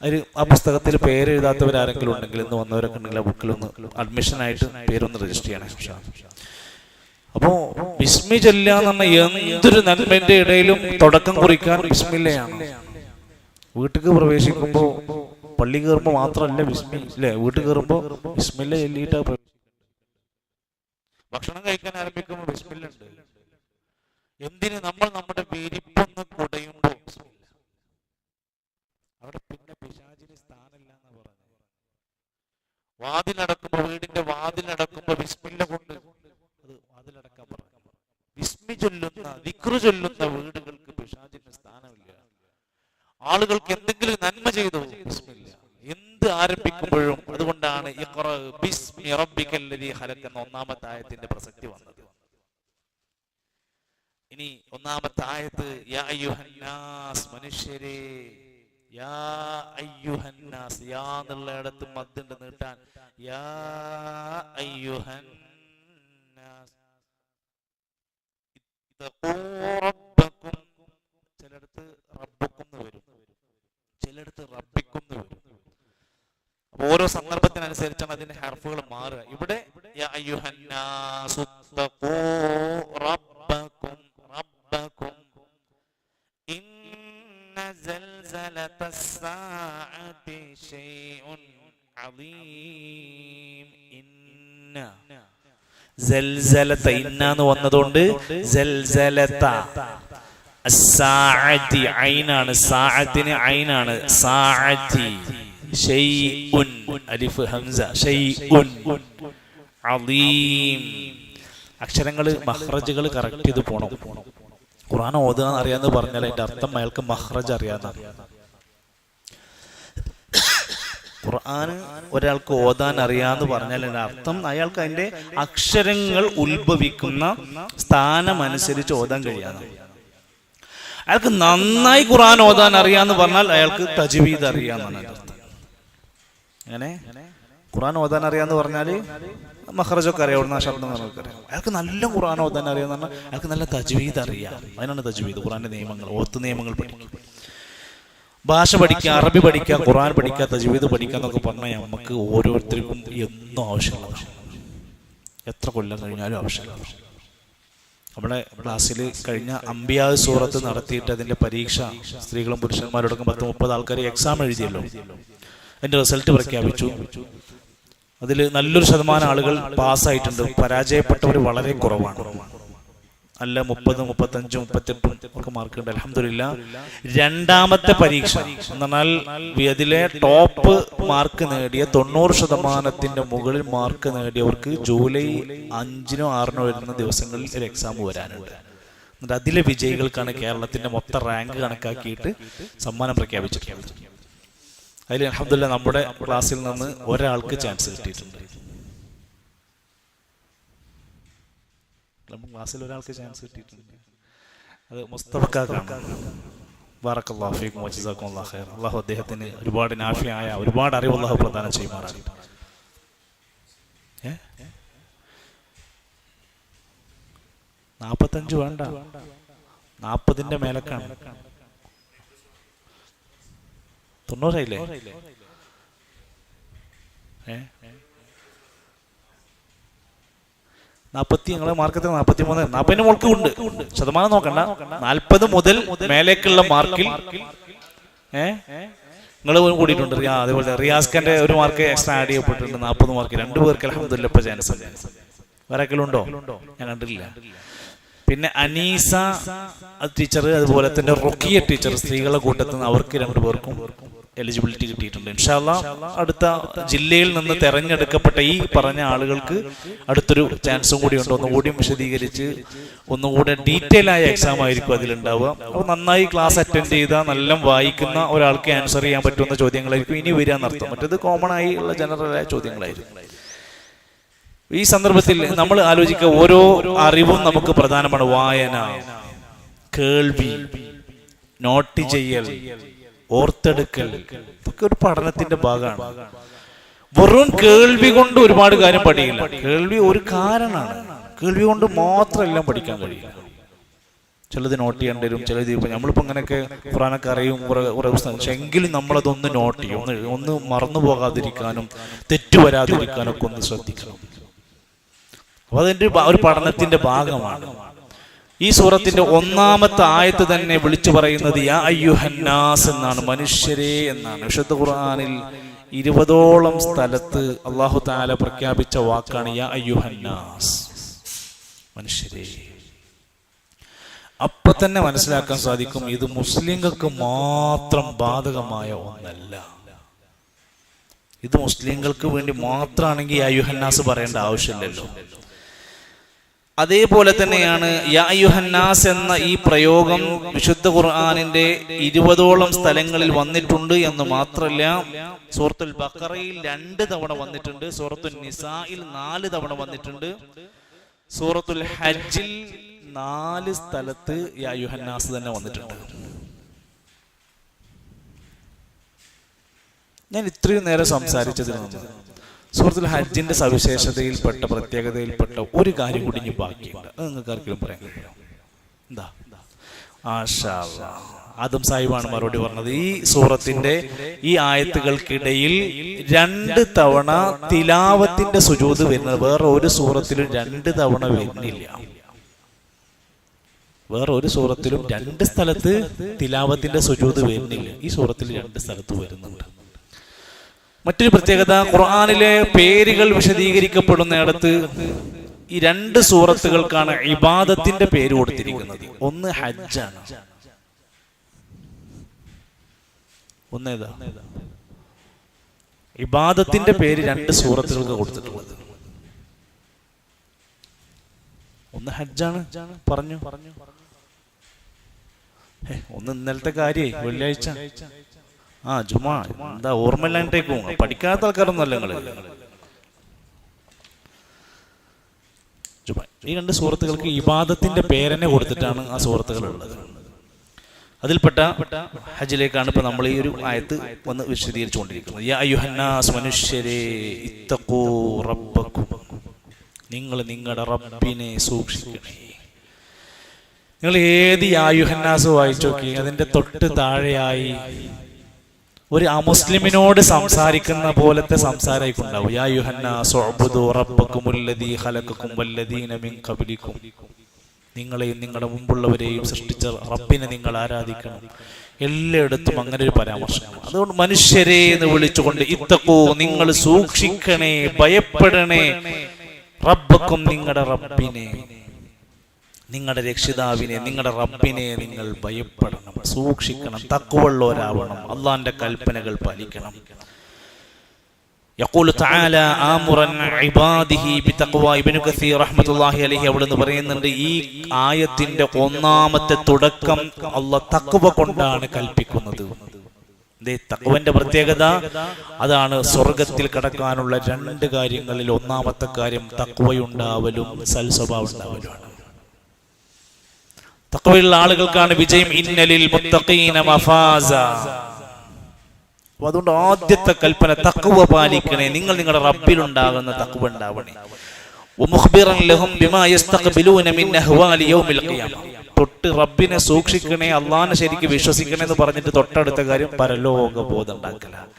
അതിൽ ആ പുസ്തകത്തിൽ പേരെഴുതാത്തവരാരെങ്കിലും ഉണ്ടെങ്കിൽ ഇന്ന് വന്നവരൊക്കെ ഉണ്ടെങ്കിൽ ആ ബുക്കിലൊന്ന് അഡ്മിഷനായിട്ട് പേരൊന്ന് രജിസ്റ്റർ ചെയ്യണം. അപ്പോ ബിസ്മി ചൊല്ലുക എന്ന് പറഞ്ഞാൽ എന്തൊരു നന്മന്റെ ഇടയിലും തുടക്കം കുറിക്കാൻ ബിസ്മില്ലയാണ്. വീട്ടിൽ പ്രവേശിക്കുമ്പോ പള്ളി കയറുമ്പോ മാത്രമല്ല ബിസ്മി അല്ലേ, വീട്ടിൽ കയറുമ്പോ ബിസ്മില്ല ചൊല്ലിയിട്ടാ. ഭക്ഷണം കഴിക്കാൻ ആരംഭിക്കുമ്പോ ബിസ്മില്ല ഉണ്ട്. എന്തിന് നമ്മൾ നമ്മുടെ വിരിപ്പൊന്ന് കുടയുമ്പോ അവിടെ പിന്നെ പിശാചിന് സ്ഥാനമില്ല എന്ന് പറഞ്ഞു. വാതിലടക്കുമ്പോ, വീടിന്റെ വാതിലടക്കുമ്പോ ബിസ്മില്ല കൊണ്ട് അത് വാതിലടക്കാൻ പറഞ്ഞു. ബിസ്മി ചൊല്ലുന്ന, ദിക്റ് ചൊല്ലുന്ന വീടുകൾക്ക് പിശാചിന് സ്ഥാനമില്ല. ആളുകൾക്ക് എന്തെങ്കിലും നന്മ ചെയ്തു ബിസ്മില്ല. എന്ത് ആരംഭിക്കുമ്പോഴും. അതുകൊണ്ടാണ് അതുകൊണ്ടാണ് ഇഖ്റ ബിസ്മി റബ്ബിക്കല്ലദീ ഖലഖ് എന്ന ഒന്നാമത്തെ ആയത്തിന്റെ പ്രസക്തി വന്നത്. ഇനി ഒന്നാമത്തെ ആയത്ത് യാ അയ്യുഹന്നാസ്, മനുഷ്യരെ. യാ അയ്യുഹന്നാസ്, യാ എന്നുള്ള ഇടത്ത് മദ്ദുണ്ട് നീട്ടാൻ. യാ അയ്യുഹന്നാസ് ഇത്തഖൂ റബ്ബക്കും, ചിലടത്ത് റബ്ബക്കും എന്ന് വരും, ചിലടത്ത് റബ്ബിക്കും എന്ന് വരും. അപ്പൊ ഓരോ സന്ദർഭത്തിനനുസരിച്ചാണ് അതിന്റെ ഹർഫുകൾ മാറുക. ഇവിടെ യാ അയ്യുഹന്നാസു ഇത്തഖൂ റബ്ബക്കും റബ്ബക്കും ഇന്ന സൽസലത്തസ്സാഅതി ശൈഉൻ അളീം. ഇന്ന സൽസലത, ഇന്ന എന്ന് വന്നതുകൊണ്ട് സൽസലത. അസ്സാഅതി ഐനാണ്, സാഅത്തിന് ഐനാണ്, സാഅതി. ശൈഉൻ അലിഫ് ഹംസ, ശൈഉൻ അളീം. അക്ഷരങ്ങള് മഖ്റജുകൾ കറക്റ്റ് ചെയ്ത് പോണം. ഖുർആൻ ഓതാൻ അറിയാന്ന് പറഞ്ഞാൽ അതിന്റെ അർത്ഥം അയാൾക്ക് മഖ്റജ് അറിയാന്ന്. ഖുർആൻ ഒരാൾക്ക് ഓതാൻ അറിയാന്ന് പറഞ്ഞാൽ അതിന്റെ അർത്ഥം അയാൾക്ക് അതിന്റെ അക്ഷരങ്ങൾ ഉത്ഭവിക്കുന്ന സ്ഥാനം അനുസരിച്ച് ഓതാൻ കഴിയാന്ന്. അയാൾക്ക് നന്നായി ഖുർആൻ ഓതാൻ അറിയാന്ന് പറഞ്ഞാൽ അയാൾക്ക് തജ്വീദ് അറിയാന്നാണ് അർത്ഥം. അങ്ങനെ ഖുർആൻ ഓതാൻ അറിയാന്ന് പറഞ്ഞാല് മഖ്റജൊക്കെ അറിയാവുന്ന ശബ്ദം നമുക്കറിയാം. അയാൾക്ക് നല്ല ഖുർആൻ ഓതാൻ അറിയാന്ന് പറഞ്ഞാൽ അയാൾക്ക് നല്ല തജ്വീദ് അറിയാം. അതിനാണ് തജ്വീദ്, ഖുർആന്റെ നിയമങ്ങൾ, ഓത്ത് നിയമങ്ങൾ പഠിക്കും. ഭാഷ പഠിക്കുക, അറബി പഠിക്കുക, ഖുർആൻ പഠിക്കുക, തജ്വീദ് പഠിക്കുക എന്നൊക്കെ പറഞ്ഞാൽ നമുക്ക് ഓരോരുത്തർക്കും എന്നും ആവശ്യമുള്ളതാണ്. എത്ര കൊല്ലം കഴിഞ്ഞാലും ആവശ്യമുള്ള. നമ്മുടെ ക്ലാസ്സിൽ കഴിഞ്ഞ അംബിയാ സൂറത്ത് നടത്തിയിട്ട് അതിന്റെ പരീക്ഷ സ്ത്രീകളും പുരുഷന്മാരോടൊക്കെ 10-30 ആൾക്കാർ എക്സാം എഴുതിയല്ലോ. അതിന്റെ റിസൾട്ട് പ്രഖ്യാപിച്ചു. അതിൽ നല്ലൊരു ശതമാനം ആളുകൾ പാസ്സായിട്ടുണ്ട്. പരാജയപ്പെട്ടവർ വളരെ കുറവാണ്. അല്ല 30, 35, 38 ഒക്കെ മാർക്കുണ്ട്. അൽഹംദുലില്ലാ. രണ്ടാമത്തെ പരീക്ഷ എന്ന് പറഞ്ഞാൽ അതിലെ ടോപ്പ് മാർക്ക് നേടിയ 90% മുകളിൽ മാർക്ക് നേടിയവർക്ക് ജൂലൈ 5-നോ 6-നോ വരുന്ന ദിവസങ്ങളിൽ ഒരു എക്സാം വരാനുണ്ട്. എന്നിട്ട് അതിലെ വിജയികൾക്കാണ് കേരളത്തിന്റെ മൊത്തം റാങ്ക് കണക്കാക്കിയിട്ട് സമ്മാനം പ്രഖ്യാപിച്ചിട്ടുള്ളത്. അതിൽ അൽഹംദുലില്ലാ നമ്മുടെ ക്ലാസ്സിൽ നിന്ന് ഒരാൾക്ക് ചാൻസ് കിട്ടിയിട്ടുണ്ട്. ക്ലാസ്സിൽ ഒരാൾക്ക് ചാൻസ് കിട്ടിയിട്ടുണ്ട്. അത് മുസ്തഫക്കാണ്. ബറക്കല്ലാഹു ഫീക്കും വജസാക്കുമുല്ലാഹു ഖൈർ. അല്ലാഹു അദ്ദേഹത്തിന് ഒരുപാട് നാഫിയായ ഒരുപാട് അറിവ് അല്ലാഹു പ്രദാനം ചെയ്യുമാറാകട്ടെ. 45 വേണ്ട, 40ന്റെ മേലക്കാണ്. 90 ആയില്ലേ? നിങ്ങളെ മാർക്കത്തിൽ 43, 40 മോൾക്ക് ഉണ്ട്. ശതമാനം നോക്കണ്ട, 40 മുതൽ മേലേക്കുള്ള മാർക്കിൽ നിങ്ങൾ കൂടിയിട്ടുണ്ട്. അതേപോലെ റിയാസ്ഖന്റെ ഒരു മാർക്ക് എക്സ്ട്രാ ആഡ് ചെയ്യപ്പെട്ടിട്ടുണ്ട്. 40 മാർക്ക് 2 പേർക്ക് അൽഹംദുലില്ലാ ഇപ്പൊ ചാൻസ്. വേറെ ഉണ്ടോ? ഞാൻ കണ്ടിട്ടില്ല. പിന്നെ അനീസ ടീച്ചർ, അതുപോലെ തന്നെ റുഖിയ ടീച്ചർ, സ്ത്രീകളുടെ കൂട്ടത്തിൽ നിന്ന് അവർക്ക് 2 പേർക്കും എലിജിബിലിറ്റി കിട്ടിയിട്ടുണ്ട്. ഇൻഷാ അല്ലാഹ് അടുത്ത ജില്ലയിൽ നിന്ന് തെരഞ്ഞെടുക്കപ്പെട്ട ഈ പറഞ്ഞ ആളുകൾക്ക് അടുത്തൊരു ചാൻസും കൂടി ഉണ്ട്. ഒന്നുകൂടി വിശദീകരിച്ച് ഒന്നുകൂടെ ഡീറ്റെയിൽ ആയ എക്സാം ആയിരിക്കും അതിലുണ്ടാവുക. അപ്പോൾ നന്നായി ക്ലാസ് അറ്റൻഡ് ചെയ്ത നല്ല വായിക്കുന്ന ഒരാൾക്ക് ആൻസർ ചെയ്യാൻ പറ്റുന്ന ചോദ്യങ്ങളായിരിക്കും ഇനി വരിക എന്നർത്ഥം. മറ്റേത് കോമൺ ആയി ഉള്ള ജനറലായ ചോദ്യങ്ങളായിരിക്കും. ഈ സന്ദർഭത്തിൽ നമ്മൾ ആലോചിക്കുക, ഓരോ അറിവും നമുക്ക് പ്രധാനമാണ്. വായന, കേൾവി, നോട്ട് ചെയ്യൽ, ഓർത്തെടുക്കൽ, ഇതൊക്കെ ഒരു പഠനത്തിന്റെ ഭാഗമാണ്. വെറും കേൾവി കൊണ്ട് ഒരുപാട് കാര്യം പഠിക്കില്ല. കേൾവി ഒരു കാരണമാണ്. കേൾവി കൊണ്ട് മാത്രം എല്ലാം പഠിക്കാൻ കഴിയില്ല. ചിലത് നോട്ട് ചെയ്യേണ്ടി വരും, ചിലത് ഇപ്പൊ നമ്മളിപ്പോ അങ്ങനെയൊക്കെ ഖുർആനൊക്കെ അറിയും കുറെ പുസ്തകം, പക്ഷെ എങ്കിലും നമ്മളതൊന്ന് നോട്ട് ചെയ്യും, ഒന്ന് മറന്നു പോകാതിരിക്കാനും തെറ്റുവരാതിരിക്കാനും ഒക്കെ ഒന്ന് ശ്രദ്ധിക്കണം. അപ്പൊ അതിന്റെ ഒരു പഠനത്തിന്റെ ഭാഗമാണ്. ഈ സൂറത്തിന്റെ 1-ാമത്തെ ആയത്ത് തന്നെ വിളിച്ചു പറയുന്നത് യാ അയ്യുഹന്നാസ് എന്നാണ്, മനുഷ്യരെ എന്നാണ്. വിശുദ്ധ ഖുർആനിൽ 20ഓളം സ്ഥലത്ത് അല്ലാഹു തആല പ്രഖ്യാപിച്ച വാക്കാണ് യാ അയ്യുഹന്നാസ്, മനുഷ്യരെ. അപ്പൊ തന്നെ മനസ്സിലാക്കാൻ സാധിക്കും ഇത് മുസ്ലിങ്ങൾക്ക് മാത്രം ബാധകമായ ഒന്നല്ല. ഇത് മുസ്ലിങ്ങൾക്ക് വേണ്ടി മാത്രമാണെങ്കിൽ യാ അയ്യുഹന്നാസ് പറയേണ്ട ആവശ്യമില്ലല്ലോ. അതേപോലെ തന്നെയാണ് യാ അയ്യുഹന്നാസ് എന്ന ഈ പ്രയോഗം വിശുദ്ധ ഖുർആനിന്റെ 20ഓളം സ്ഥലങ്ങളിൽ വന്നിട്ടുണ്ട് എന്ന് മാത്രമല്ല, സൂറത്തുൽ ബഖറയിൽ 2 തവണ വന്നിട്ടുണ്ട്, സൂറത്തുൽ നിസായിൽ 4 തവണ വന്നിട്ടുണ്ട്, സൂറത്തുൽ ഹജ്ജിൽ 4 സ്ഥലത്ത് യാ അയ്യുഹന്നാസ് തന്നെ വന്നിട്ടുണ്ട്. ഞാൻ ഇത്രയും നേരം സംസാരിച്ചതിൽ നിന്ന് സൂറത്തുൽ ഹജ്ജിന്റെ സവിശേഷതയിൽപ്പെട്ട പ്രത്യേകതയിൽപ്പെട്ട ഒരു കാര്യം കൂടി ഇനി ബാക്കിയുണ്ട്. അത് നിങ്ങൾക്ക് ആർക്കെങ്കിലും പറയാൻ കഴിയും? എന്താ? മാഷാ അല്ലാഹ്, ആദം സാഹിബാണ് മറുപടി പറഞ്ഞത്. ഈ സൂറത്തിന്റെ ഈ ആയത്തുകൾക്കിടയിൽ 2 തവണ തിലാവത്തിന്റെ സുജൂദ് വരുന്നത് വേറെ ഒരു സൂറത്തിലും 2 തവണ വരുന്നില്ല. വേറെ ഒരു സൂറത്തിലും 2 സ്ഥലത്ത് തിലാവത്തിന്റെ സുജൂദ് വരുന്നില്ല. ഈ സൂറത്തിൽ 2 സ്ഥലത്ത് വരുന്നുണ്ട്. മറ്റൊരു പ്രത്യേകത, ഖുർആനിലെ പേരുകൾ വിശദീകരിക്കപ്പെടുന്നിടത്ത് ഈ 2 സൂറത്തുകൾക്കാണ് ഇബാദത്തിന്റെ പേര് കൊടുത്തിരിക്കുന്നത്. ഒന്ന് ഹജ്ജാണ്, ഒന്നേതാ? ഇബാദത്തിന്റെ പേര് 2 സൂറത്തുകൾക്ക് കൊടുത്തിട്ടുള്ളത്. ഒന്ന് ഹജ്ജാണ് പറഞ്ഞു, ഒന്ന് ഇന്നലത്തെ കാര്യേ വെള്ളിയാഴ്ച, ജുമാ. എന്താ ഓർമ്മയില്ലാണ്ടേക്ക് പോകും? പഠിക്കാത്ത ആൾക്കാരൊന്നും അല്ല നിങ്ങള്. ഈ 2 സൂറത്തുകൾക്ക് ഇബാദത്തിന്റെ പേരെന്നെ കൊടുത്തിട്ടാണ് ആ സൂറത്തുകൾ ഉള്ളത്. അതിൽപ്പെട്ട ഹജ്ജിലേക്കാണ് ഇപ്പൊ നമ്മൾ ഈ ഒരു ആയത്ത് വന്ന് വിശദീകരിച്ചുകൊണ്ടിരിക്കുന്നത്. യാ അയ്യുഹന്നാസ്, മനുഷ്യരെ, ഇത്തഖൂ റബ്ബക്കും, നിങ്ങൾ നിങ്ങളുടെ റബ്ബിനെ സൂക്ഷിക്കണേ. നിങ്ങൾ ഏത് യാ അയ്യുഹന്നാസ് വായിച്ചു നോക്കി, അതിന്റെ തൊട്ട് താഴെയായി ഒരു അമുസ്ലിമിനോട് സംസാരിക്കുന്ന പോലത്തെ സംസാരമായിട്ടുണ്ടാവും. യാ അയ്യുഹന്നാസ് ഉഅ്ബുദൂ റബ്ബക്കുമുല്ലദീ ഖലഖക്കും വല്ലദീന മിൻ ഖബ്ലിക്കും, നിങ്ങളെയും നിങ്ങളുടെ മുമ്പുള്ളവരെയും സൃഷ്ടിച്ച റബ്ബിനെ നിങ്ങൾ ആരാധിക്കണം. എല്ലായിടത്തും അങ്ങനെ ഒരു പരാമർശമാണ്. അതുകൊണ്ട് മനുഷ്യരെ എന്ന് വിളിച്ചുകൊണ്ട് ഇത്തഖൂ, നിങ്ങൾ സൂക്ഷിക്കണേ, ഭയപ്പെടണേ, റബ്ബക്കും, നിങ്ങളുടെ റബ്ബിനെ, നിങ്ങളുടെ രക്ഷിതാവിനെ, നിങ്ങളുടെ റബ്ബിനെ നിങ്ങൾ ഭയപ്പെടണം, സൂക്ഷിക്കണം, തഖ്വയുള്ളവരാവണം, അള്ളാന്റെ കൽപ്പനകൾ പാലിക്കണം. യഖൂലു തആല ആമുറൻ ഇബാദിഹി ബിതഖ്വ. ഇബ്നു കസീർ റഹ്മത്തുള്ളാഹി അലൈഹി അവിടുന്ന് പറയുന്നുണ്ട്, ഈ ആയത്തിന്റെ ഒന്നാമത്തെ തുടക്കം അള്ളാഹ് തഖ്വ കൊണ്ടാണ് കൽപ്പിക്കുന്നത്. തഖ്വന്റെ പ്രത്യേകത അതാണ്. സ്വർഗത്തിൽ കടക്കാനുള്ള 2 കാര്യങ്ങളിൽ ഒന്നാമത്തെ കാര്യം തഖ്വയുണ്ടാവലും സൽസ്വഭാവം ഉണ്ടാവലുമാണ്. തഖ്വയുള്ള ആളുകൾക്കാണ് വിജയം. ഇന്നലിൽ മുത്തഖീന മഫാസ. അതുകൊണ്ട് ആദ്യത്തെ കൽപ്പന തഖ്വ പാലിക്കണേ, നിങ്ങൾ നിങ്ങളുടെ റബ്ബിലുണ്ടാകുന്ന തഖ്വ ഉണ്ടാവണേ. വമുഖ്ബിറൻ ലഹും ബിമാ യസ്തഖ്ബിലൂന മിൻ അഹ്വാലി യൗമിൽ ഖിയാമ. തൊട്ട് റബ്ബിനെ സൂക്ഷിക്കണേ, അള്ളാഹനെ ശരിക്ക് വിശ്വസിക്കണേ എന്ന് പറഞ്ഞിട്ട് തൊട്ടടുത്ത കാര്യം പരലോക ബോധം ഉണ്ടാക്കലാണ്.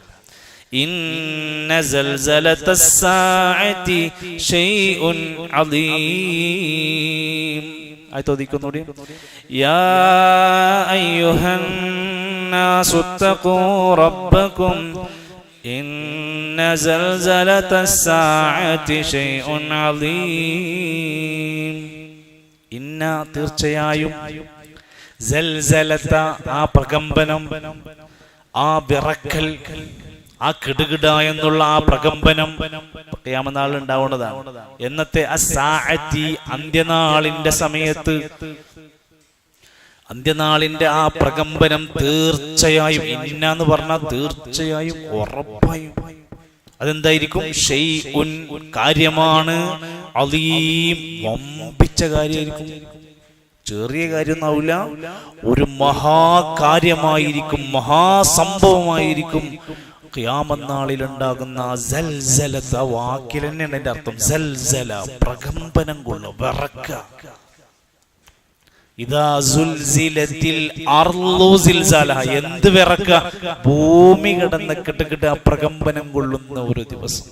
ഇന്ന സൽസലത്തസ്സാഅതി ശൈഉൻ അദീം. ആയതോദിക്കുന്നുടി, യാ അയ്യുഹന്നാസു തഖൂ റബ്ബക്കും ഇന്ന സൽസലത്തസ്സാഅതി ശൈഉൻ അദീം. ഇന്ന, തീർച്ചയായും, സൽസലത, ആ പ്രകമ്പനം, ആ വിറക്കൽ, ആ കിടുകിട എന്നുള്ള ആ പ്രകമ്പനം ഖിയാമത്ത് നാളിൽ ഉണ്ടാവുന്നതാണ്. എന്നത്തെ അസ്സാഅത്തി, അന്ത്യനാളിന്റെ സമയത്ത്, അന്ത്യനാളിന്റെ ആ പ്രകമ്പനം തീർച്ചയായും, ഇന്ന എന്ന് പറഞ്ഞാൽ തീർച്ചയായും, ഉറപ്പായും അതെന്തായിരിക്കും? ഷൈഉൻ, കാര്യമാണ്, അദീം, വമ്പിച്ച കാര്യമായിരിക്കും. ചെറിയ കാര്യമൊന്നാവില്ല, ഒരു മഹാകാര്യമായിരിക്കും, മഹാസംഭവമായിരിക്കും. ഖിയാമത്ത് നാളിൽ ഉണ്ടാകുന്ന സൽസലത, വാക്കിൽ തന്നെയാണ് എന്റെ അർത്ഥം. സൽസല, പ്രകമ്പനം കൊള്ളുക, വിറക്കുക. ഇദാ സുൽസിലത്തിൽ അർളു സിൽസാലഹ, എന്ത് വിറക്കുക? ഭൂമി കിടന്ന് കിട്ടുകിട്ട പ്രകമ്പനം കൊള്ളുന്ന ഒരു ദിവസം.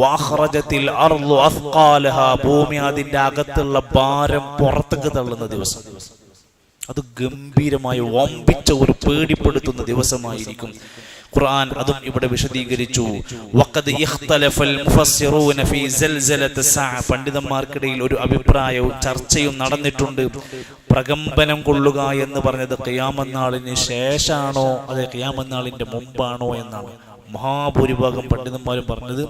വഖറജത്തിൽ അർളു അസ്ഖാലഹ, ഭൂമി അതിന്റെ അകത്തുള്ള ഭാരം പുറത്തേക്ക് തള്ളുന്ന ദിവസം. അത് ഗംഭീരമായ വമ്പിച്ച ഒരു പേടിപ്പെടുത്തുന്ന ദിവസമായിരിക്കും. ഖുർആൻ അതും ഇവിടെ വിശദീകരിച്ചു. വഖദ് ഇഖ്തലഫൽ മുഫസ്സിറൂന ഫീ സൽസലത്തി സഅ, പണ്ഡിതന്മാർക്കിടയിൽ ഒരു അഭിപ്രായവും ചർച്ചയും നടന്നിട്ടുണ്ട്. പ്രകമ്പനം കൊള്ളുക എന്ന് പറഞ്ഞത് ഖിയാമത്ത് നാളിന് ശേഷമാണോ അതെ ഖിയാമത്ത് നാളിന്റെ മുമ്പാണോ എന്നാണ്. മഹാഭൂരിഭാഗം പണ്ഡിതന്മാരും പറഞ്ഞത്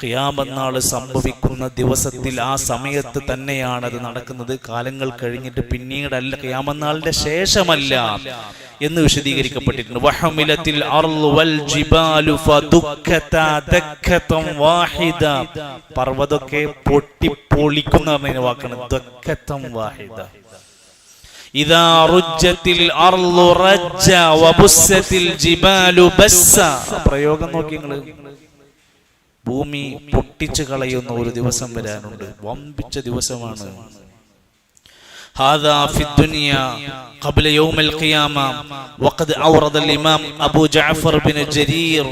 ഖിയാമത്ത് നാൾ സംഭവിക്കുന്ന ദിവസത്തിൽ ആ സമയത്ത് തന്നെയാണ് അത് നടക്കുന്നത്. കാലങ്ങൾ കഴിഞ്ഞിട്ട് പിന്നീടല്ല, ഖിയാമത്ത് നാളിന്റെ ശേഷമല്ല എന്ന് വിശദീകരിക്കപ്പെട്ടിട്ടുണ്ട്. വഹമിലത്തിൽ അർളു വൽ ജിബാലു ഫദുക്കത ദക്കതൻ വാഹിദ, പർവ്വതമൊക്കെ പൊട്ടിപ്പൊളിക്കുന്ന പറഞ്ഞ വാക്കാണ് ദക്കതൻ വാഹിദ. ഇദാ റുജ്ജത്തിൽ അർളു റജ്ജ വബുസ്സത്തിൽ ജിബാലു ബസ്സ. പ്രയോഗം നോക്കി നിങ്ങൾ. ഭൂമി പൊട്ടിച്ചു കളയുന്ന ഒരു ദിവസം വരാനുണ്ട്, വമ്പിച്ച ദിവസമാണ്. هذا في الدنيا قبل يوم القيامة وقد أورد الإمام أبو جعفر بن جرير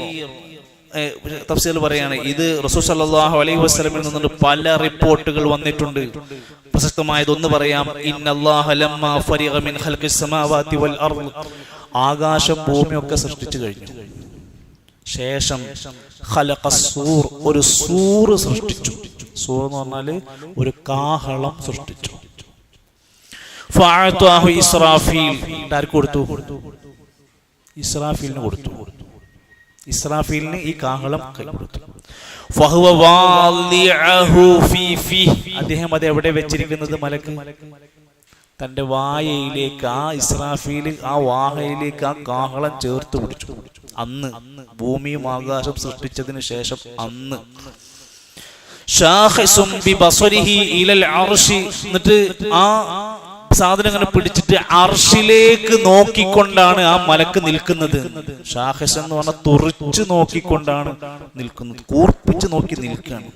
തഫ്സീൽ പറയാണ്, ഇത് റസൂൽ സല്ലല്ലാഹു അലൈഹി വസല്ലമയിൽ നിന്നുള്ള പല റിപ്പോർട്ടുകൾ വന്നിട്ടുണ്ട്. പ്രസക്തമായതൊന്ന് പറയാം. ഇന്നല്ലാഹ ലമ്മാ ഫരിഗ മിൻ ഖൽഖിസ് സമാവാതി വൽ അർദ്, ആകാശം ഭൂമിയൊക്കെ സൃഷ്ടിച്ചു കഴിഞ്ഞു ശേഷം ഖലഖസ്സൂർ, ഒരു സൂർ സൃഷ്ടിച്ചു. സൂർ എന്ന് പറഞ്ഞാൽ ഒരു കാഹളം സൃഷ്ടിച്ചു. ഫഅഅതാഹു ഇസ്രാഫീൽ, ആർക്ക് കൊടുത്തു? ഇസ്രാഫീലിന് കൊടുത്തു. ഇസ്രാഫീലിന് ഈ കാഹളം കൊടുത്തു. ഫഹുവ വാളിഅഹു ഫീ ഫീഹ്, അദ്ദേഹം അത് എവിടെ വെച്ചിരിക്കുന്നത്? മലക്ക് തന്റെ വായയിലേക്ക്, ആ ഇസ്രാഫീൽ ആ വാഹയിലേക്ക് ആ കാഹളം ചേർത്ത് പിടിച്ചു. അന്ന് ഭൂമിയും ആകാശം സൃഷ്ടിച്ചതിന് ശേഷം അന്ന് ഷാഖിസും ബിബസരിഹി ഇലൽ അർശി, എന്നിട്ട് ആ സാധനം അങ്ങനെ പിടിച്ചിട്ട് അർഷിലേക്ക് നോക്കിക്കൊണ്ടാണ് ആ മലക്ക് നിൽക്കുന്നത്. ഷാഖിസ് എന്ന് പറഞ്ഞാൽ തുറിച്ചു നോക്കിക്കൊണ്ടാണ് നിൽക്കുന്നത്, കൂർപ്പിച്ച് നോക്കി നിൽക്കുകയാണ്.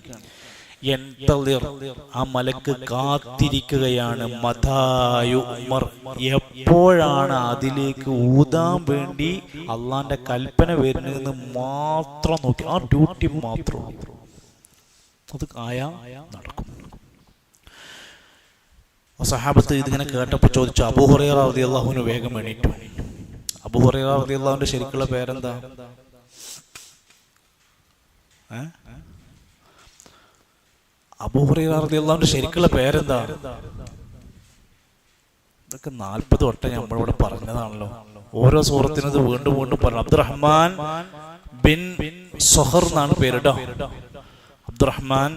ആ മലക്ക് കാത്തിരിക്കുകയാണ്. മതായു ഉമർ, എപ്പോഴാണ് അതിലേക്ക് ഊതാൻ വേണ്ടി അള്ളാന്റെ കൽപ്പന വരുന്നതെന്ന് മാത്രം നോക്കി, ആ ഡ്യൂട്ടി മാത്രം അത് ആയാ നടക്കും. സഹാബത്ത് ഇതിങ്ങനെ കേട്ടപ്പോൾ ചോദിച്ചു. അബൂ ഹുറൈറ റളിയല്ലാഹു അൻഹു വേഗം എണീറ്റു. അബൂ ഹുറൈറ റളിയല്ലാഹു അൻഹുവിന്റെ ശരിക്കുള്ള പേരെന്താ? അബൂ ഹുറൈറ റളിയല്ലാഹു അൻഹുവിന്റെ ശരിക്കുള്ള പേരെന്താ? ഇതൊക്കെ 40 വട്ടം നമ്മളിവിടെ പറഞ്ഞതാണല്ലോ. ഓരോ സൂറത്തിനത് വീണ്ടും വീണ്ടും പറഞ്ഞു. അബ്ദുറഹ്മാൻ ബിൻ സുഹർ എന്നാണ് പേര് കേട്ടോ. അബ്ദുറഹ്മാൻ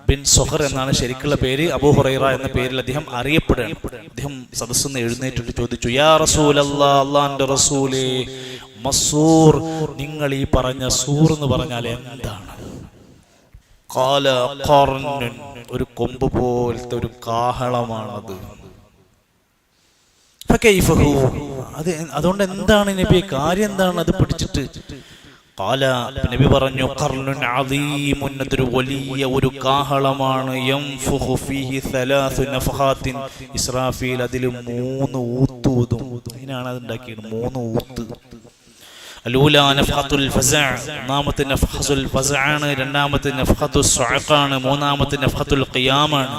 ബിൻ സുഹർ എന്നാണ് ശരിക്കുള്ള പേര്. അബൂ ഹുറൈറ എന്ന പേരിൽ അദ്ദേഹം അറിയപ്പെടുകയാണ്. അദ്ദേഹം സദസ്സിൽ എഴുന്നേറ്റിട്ട് ചോദിച്ചു, യാ റസൂലല്ലാഹ്, അല്ലാഹുവിന്റെ റസൂലേ, മസ്സൂർ, നിങ്ങൾ ഈ പറഞ്ഞ സൂർ എന്ന് പറഞ്ഞാൽ എന്താണ്? ഖാല ഖർനുൻ, ഒരു കൊമ്പ് പോലത്തെ ഒരു കാഹളമാണത്. ഫകൈഫഹു, അതുകൊണ്ട് എന്താണ് നബി, കാര്യം എന്താണ് അത് പിടിച്ചിട്ട്? ഖാല, നബി പറഞ്ഞു, ഖർനുൻ അദീമുൻ, അതൊരു വലിയ ഒരു കാഹളമാണ്. യൻഫുഖു ഫീഹി 3 നഫഖാത്തിൻ, ഇസ്രാഫീൽ അതിൽ 3 ഊത്തൂതും. ഇതിനാണ് അത് ഉണ്ടാക്കിയത്, 3 ഊത്ത്. അലൂലാ നഫഖത്തുൽ ഫസഅ, ഒന്നാമത്തെ നഫഖത്തുൽ ഫസഅ ആണ്, രണ്ടാമത്തെ നഫഖത്തുൽ സുഅഖ ആണ്, മൂന്നാമത്തെ നഫഖത്തുൽ ഖിയാമാണ്.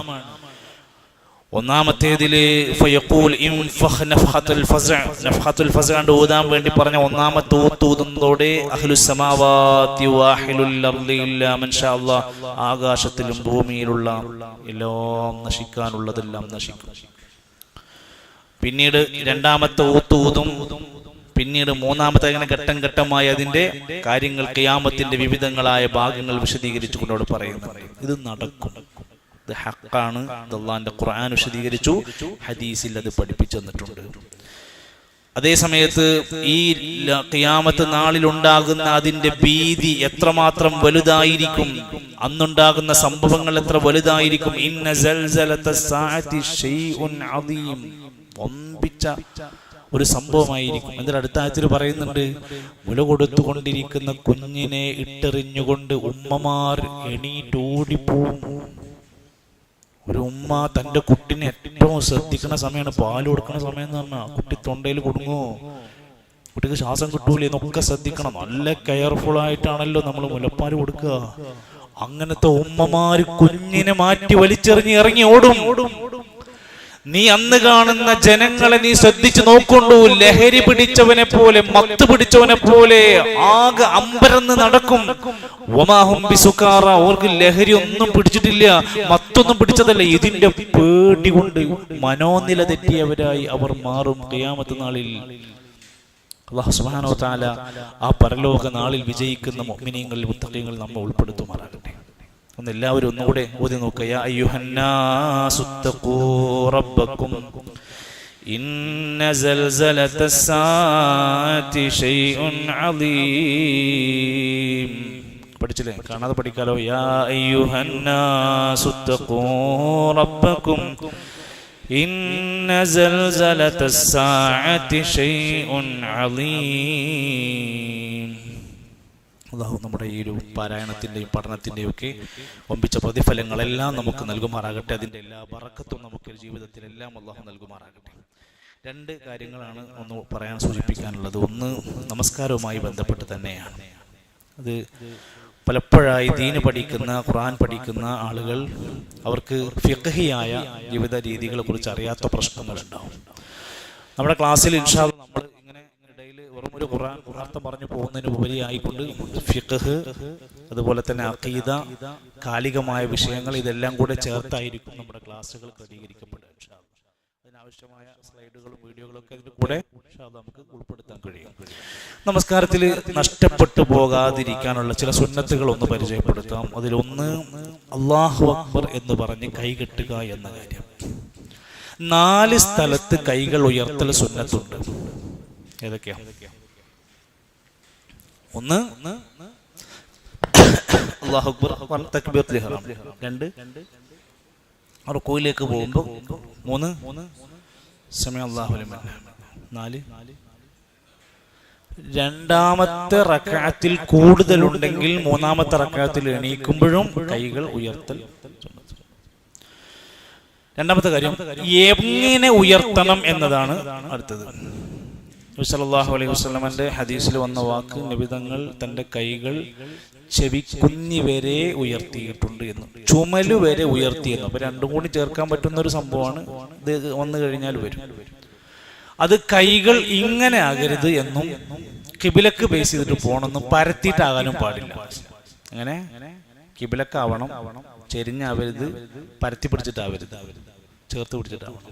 ഒന്നാമത്തേതില് ഫയഖൂൽ ഇൻഫഖ് നഫഖത്തുൽ ഫസഅ, നഫഖത്തുൽ ഫസഅ കൊണ്ട് ഊതാൻ വേണ്ടി പറഞ്ഞ ഒന്നാമത്തെ ഊതൂതുന്നതോടെ അഹ്ലുസ് സമാവാതി വാഹിലുൽ അർളി ഇല്ലാ മൻ ഷാ അല്ലാഹ്, ആകാശത്തിലും ഭൂമിയിലുള്ള എല്ലാം നശിക്കാനുള്ളതെല്ലാം നശിക്കും. പിന്നീട് രണ്ടാമത്തെ ഊതൂതും, പിന്നീട് മൂന്നാമത്തെ, അങ്ങനെ ഘട്ടം ഘട്ടമായി അതിന്റെ കാര്യങ്ങൾ ഖിയാമത്തിന്റെ വിവിധങ്ങളായ ഭാഗങ്ങൾ വിശദീകരിച്ചു കൊണ്ടോട് പറയുന്നുണ്ട്. ഇത് നടക്കും, ഇത് ഹഖാണ്. അല്ലാഹുവിന്റെ ഖുർആൻ വിശദീകരിച്ചു, ഹദീസിൽ അത് പഠിപ്പിച്ചു തന്നിട്ടുണ്ട്. അതേ സമയത്ത് ഈ ഖിയാമത്ത് നാളിൽ ഉണ്ടാകുന്ന അതിന്റെ ഭീതി എത്രമാത്രം വലുതായിരിക്കും, അന്നുണ്ടാകുന്ന സംഭവങ്ങൾ എത്ര വലുതായിരിക്കും. ഇന്ന സൽസലത്തസ് സാഅതി ശൈഉൻ അദീം, വമ്പിച്ച ഒരു സംഭവമായിരിക്കും. അതിന്റെ അടുത്ത ആയത്തിൽ പറയുന്നുണ്ട്, മുല കൊടുത്തുകൊണ്ടിരിക്കുന്ന കുഞ്ഞിനെ ഇട്ടെറിഞ്ഞുകൊണ്ട് ഉമ്മമാർ എണീറ്റോടിപ്പോവും. ഒരു ഉമ്മ തന്റെ കുട്ടിനെ ഏറ്റവും ശ്രദ്ധിക്കുന്ന സമയമാണ്, പാല് കൊടുക്കുന്ന സമയം എന്ന് പറഞ്ഞാൽ. കുട്ടി തൊണ്ടയിൽ കുടുങ്ങോ, കുട്ടിക്ക് ശ്വാസം കിട്ടൂലേ എന്നൊക്കെ ശ്രദ്ധിക്കണം. നല്ല കെയർഫുൾ ആയിട്ടാണല്ലോ നമ്മൾ മുലപ്പാല് കൊടുക്കുക. അങ്ങനത്തെ ഉമ്മമാര് കുഞ്ഞിനെ മാറ്റി വലിച്ചെറിഞ്ഞ് ഇറങ്ങി ഓടും. നീ അന്ന് കാണുന്ന ജനങ്ങളെ നീ ശ്രദ്ധിച്ചു നോക്കൊണ്ടു. ലഹരി പിടിച്ചവനെ പോലെ, മത്ത് പിടിച്ചവനെ പോലെ ആകെ അമ്പരന്ന് നടക്കും. അവർക്ക് ലഹരി ഒന്നും പിടിച്ചിട്ടില്ല, മത്തൊന്നും പിടിച്ചതല്ല. ഇതിന്റെ പേടി കൊണ്ട് മനോനില തെറ്റിയവരായി അവർ മാറും ഖിയാമത്ത് നാളിൽ. അല്ലാഹു സുബ്ഹാനഹു വ തആല ആ പരലോക നാളിൽ വിജയിക്കുന്ന മുഅ്മിനീങ്ങളിൽ മുത്തഖീങ്ങളിൽ നമ്മെ ഉൾപ്പെടുത്തുമാറാകട്ടെ. ഒന്ന് എല്ലാവരും ഒന്നുകൂടെ ഓതി നോക്കുക. യാ അയ്യുഹന്നാസു തഖൂ റബ്ബക്കും ഇന്ന സൽസലത്തസ്സാഅതി ശൈഉൻ അളീം. പഠിച്ചില്ലേ? കാണാതെ പഠിക്കാലോ. യാ അയ്യുഹന്നാസു തഖൂ റബ്ബക്കും ഇന്ന സൽസലത്തസ്സാഅതി ശൈഉൻ അളീം. അല്ലാഹു നമ്മുടെ ഈ ഒരു പാരായണത്തിൻ്റെയും പഠനത്തിൻ്റെയും ഒക്കെ ഒമ്പിച്ച പ്രതിഫലങ്ങളെല്ലാം നമുക്ക് നൽകുമാറാകട്ടെ. അതിൻ്റെ എല്ലാ ബറക്കത്തും നമുക്ക് ജീവിതത്തിലെല്ലാം അല്ലാഹു നൽകുമാറാകട്ടെ. രണ്ട് കാര്യങ്ങളാണ് ഒന്ന് പറയാൻ സൂചിപ്പിക്കാനുള്ളത്. ഒന്ന് നമസ്കാരവുമായി ബന്ധപ്പെട്ട് തന്നെയാണ്. അത് പലപ്പോഴായി ദീന് പഠിക്കുന്ന, ഖുർആൻ പഠിക്കുന്ന ആളുകൾ അവർക്ക് ഫിഖ്ഹിയായ ജീവിത രീതികളെ കുറിച്ച് അറിയാത്ത പ്രശ്നങ്ങളുണ്ടാവും. നമ്മുടെ ക്ലാസ്സിൽ ഇൻഷാ അല്ലാഹ് നമ്മൾ ഇങ്ങനെ ഇടയിൽ വെറും ഒരു ഖുർആൻ അർത്ഥം പറഞ്ഞു പോകുന്നതിന് ഉപരിയായിക്കൊണ്ട് ഫിഖ്ഹ്, അതുപോലെ തന്നെ അഖീദ, കാലികമായ വിഷയങ്ങൾ ഇതെല്ലാം കൂടെ ചേർത്തായിരിക്കും നമ്മുടെ ക്ലാസ്സുകൾ ക്രമീകരിക്കപ്പെടുക. ഇൻഷാ അല്ലാഹ് അതിനാവശ്യമായ സ്ലൈഡുകളും വീഡിയോകളൊക്കെ അതിൻ്റെ കൂടെ നമുക്ക് ഉൾപ്പെടുത്താൻ കഴിയും. നമസ്കാരത്തിൽ നഷ്ടപ്പെട്ടു പോകാതിരിക്കാനുള്ള ചില സുന്നത്തുകൾ ഒന്ന് പരിചയപ്പെടുത്താം. അതിലൊന്ന് അല്ലാഹു അക്ബർ എന്ന് പറഞ്ഞ് കൈകെട്ടുക എന്ന കാര്യം. 4 സ്ഥലത്ത് കൈകൾ ഉയർത്തൽ സുന്നത്തുണ്ട്. ഏതൊക്കെയാ? ഒന്ന് അല്ലാഹു അക്ബർ തക്ബീറത്തുൽ ഇഹ്റാം. 2 റുകൂയിലേക്ക് പോകുമ്പോൾ. 3 സമീഅ അല്ലാഹു ലിമൻ ഹമിദ. 4 രണ്ടാമത്തെ റക്അത്തിൽ കൂടുതലുണ്ടെങ്കിൽ മൂന്നാമത്തെ റക്അത്തിൽ എണീക്കുമ്പോഴും കൈകൾ ഉയർത്തൽ. രണ്ടാമത്തെ കാര്യം എങ്ങനെ ഉയർത്തണം എന്നതാണ് അടുത്തത്. നബി സല്ലല്ലാഹു അലൈഹി വസല്ലമയുടെ ഹദീസിൽ വന്ന വാക്ക്, നബി തങ്ങൾ തന്റെ കൈകൾ ചെവിക്കുഞ്ഞി വരെ ഉയർത്തിയിട്ടുണ്ട് എന്ന്, ചുമല് വരെ ഉയർത്തിയെന്ന്. അപ്പൊ രണ്ടും കൂടി ചേർക്കാൻ പറ്റുന്ന ഒരു സംഭവമാണ്. ഇത് വന്നു കഴിഞ്ഞാൽ വരും. അത് കൈകൾ ഇങ്ങനെ ആകരുത് എന്നും കിബിലക്ക് ബേസ് ചെയ്തിട്ട് പോകണമെന്നും പരത്തിയിട്ടാകാനും പാടില്ല. അങ്ങനെ കിബിലക്കാവണം, ചെരിഞ്ഞാവരുത്, പരത്തി പിടിച്ചിട്ടാവരുത്, ചേർത്ത് പിടിച്ചിട്ടാവണം.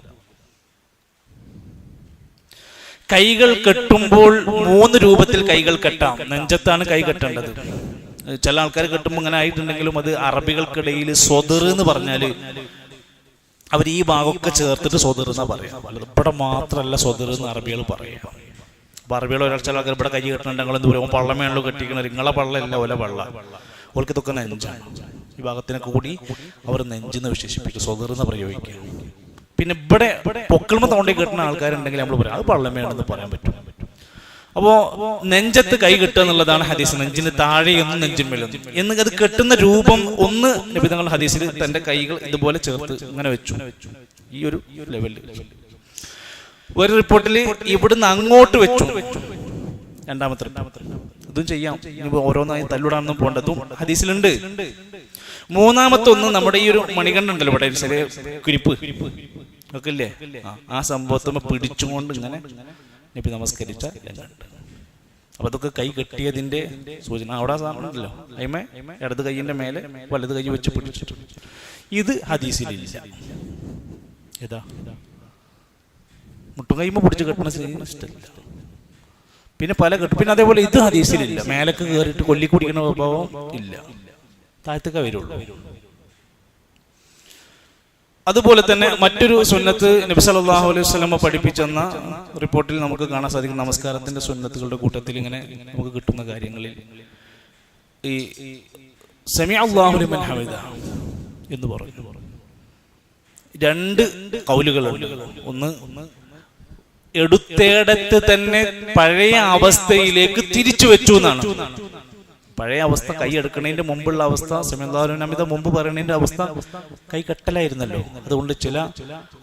കൈകൾ കെട്ടുമ്പോൾ 3 രൂപത്തിൽ കൈകൾ കെട്ടാം. നെഞ്ചത്താണ് കൈ കെട്ടേണ്ടത്. ചില ആൾക്കാർ കെട്ടുമ്പോൾ ഇങ്ങനെ ആയിട്ടുണ്ടെങ്കിലും അത് അറബികൾക്കിടയിൽ സ്വദർ എന്ന് പറഞ്ഞാൽ അവർ ഈ ഭാഗമൊക്കെ ചേർത്തിട്ട് സ്വദർ എന്നാ പറയാം. ഇവിടെ മാത്രമല്ല സ്വദർ എന്ന് അറബികൾ പറയാം. അപ്പൊ അറബികൾ ഒരാൾ ചില ആൾക്കാർ ഇവിടെ കൈ കെട്ടുന്നുണ്ടെങ്കിൽ എന്ത് പറയും? പള്ളമേണല്ലോ കെട്ടിക്കണത്, നിങ്ങളെ പള്ളല്ല ഓല പള്ള. ഓൾക്ക് ഇതൊക്കെ നെഞ്ചാണ്. ഈ ഭാഗത്തിനെ കൂടി അവർ നെഞ്ചെന്ന് വിശേഷിപ്പിക്കും, സ്വദർ എന്ന് പ്രയോഗിക്കുക. പിന്നെ ഇവിടെ പൊക്കിൾമ തോണ്ടി കെട്ടുന്ന ആൾക്കാരുണ്ടെങ്കിൽ നമ്മൾ പറയാം അത് പള്ളമേണെന്ന് പറയാൻ പറ്റും. അപ്പോ നെഞ്ചത്ത് കൈ കെട്ടുക എന്നുള്ളതാണ് ഹദീസ്. നെഞ്ചിന് താഴെയൊന്നും നെഞ്ചിന്മേലൊന്നും എന്ന് അത് കെട്ടുന്ന രൂപം. ഒന്ന് നബി തങ്ങൾ ഹദീസിൽ തന്റെ കൈകൾ ഇതുപോലെ ചേർത്ത് ഇങ്ങനെ വെച്ചു, ഈ ഒരു ലെവലിൽ. ഒരു റിപ്പോർട്ടിൽ ഇവിടുന്ന് അങ്ങോട്ട് വെച്ചു. രണ്ടാമത്തെ ഇതും ചെയ്യാം. ഓരോന്നായി തല്ലുടാനൊന്നും പോകേണ്ടതും ഹദീസിലുണ്ട്. മൂന്നാമത്തെ ഒന്ന് നമ്മുടെ ഈ ഒരു മണികണ്ഠുണ്ടല്ലോ ഇവിടെ ചെറിയ കുരിപ്പ് ഒക്കെ ഇല്ലേ, ആ സംഭവത്തുമ്പോ പിടിച്ചുകൊണ്ട് ഇങ്ങനെ നബി നമസ്കരിച്ച രംഗമുണ്ട്. അപ്പൊ അതൊക്കെ കൈ കെട്ടിയതിന്റെ സൂചന. അവിടെ സാധനമുണ്ടല്ലോ, അയിമേ ഇടത് കൈയിന്റെ മേലെ വലത് കൈ വെച്ച് പിടിച്ചിട്ട്. ഇത് ഹദീസിലില്ല. ഏതാ മുട്ടുകൈമ പിടിച്ച് കെട്ടണ ഇഷ്ടമില്ല. പിന്നെ പല കെട്ടും. പിന്നെ അതേപോലെ ഇത് ഹദീസിലില്ല. മേലക്ക് കയറിയിട്ട് കൊല്ലിക്കുടിക്കുന്ന സ്വഭാവം ഇല്ല, താഴത്തൊക്കെ വരുള്ളൂ. അതുപോലെ തന്നെ മറ്റൊരു സുന്നത്ത് നബി സല്ലല്ലാഹു അലൈഹി വസല്ലം പഠിപ്പിച്ചെന്ന റിപ്പോർട്ടിൽ നമുക്ക് കാണാൻ സാധിക്കും. നമസ്കാരത്തിന്റെ സുന്നത്തുകളുടെ കൂട്ടത്തിൽ ഇങ്ങനെ നമുക്ക് കിട്ടുന്ന കാര്യങ്ങളിൽ ഈ സമീഅ അല്ലാഹു ലിമൻ ഹമിദ എന്ന് പറഞ്ഞു 2 കൗലുകളുണ്ട്. ഒന്ന് എടുത്തേടത്ത് തന്നെ പഴയ അവസ്ഥയിലേക്ക് തിരിച്ചു വെച്ചു എന്നാണ്. പഴയ അവസ്ഥ കൈ എടുക്കുന്നതിന്റെ മുമ്പുള്ള അവസ്ഥ, സമീഅ അല്ലാഹു ലിമൻ ഹമിദ മുമ്പ് പറയുന്നതിന്റെ അവസ്ഥ കൈ കെട്ടലായിരുന്നല്ലോ. അതുകൊണ്ട് ചില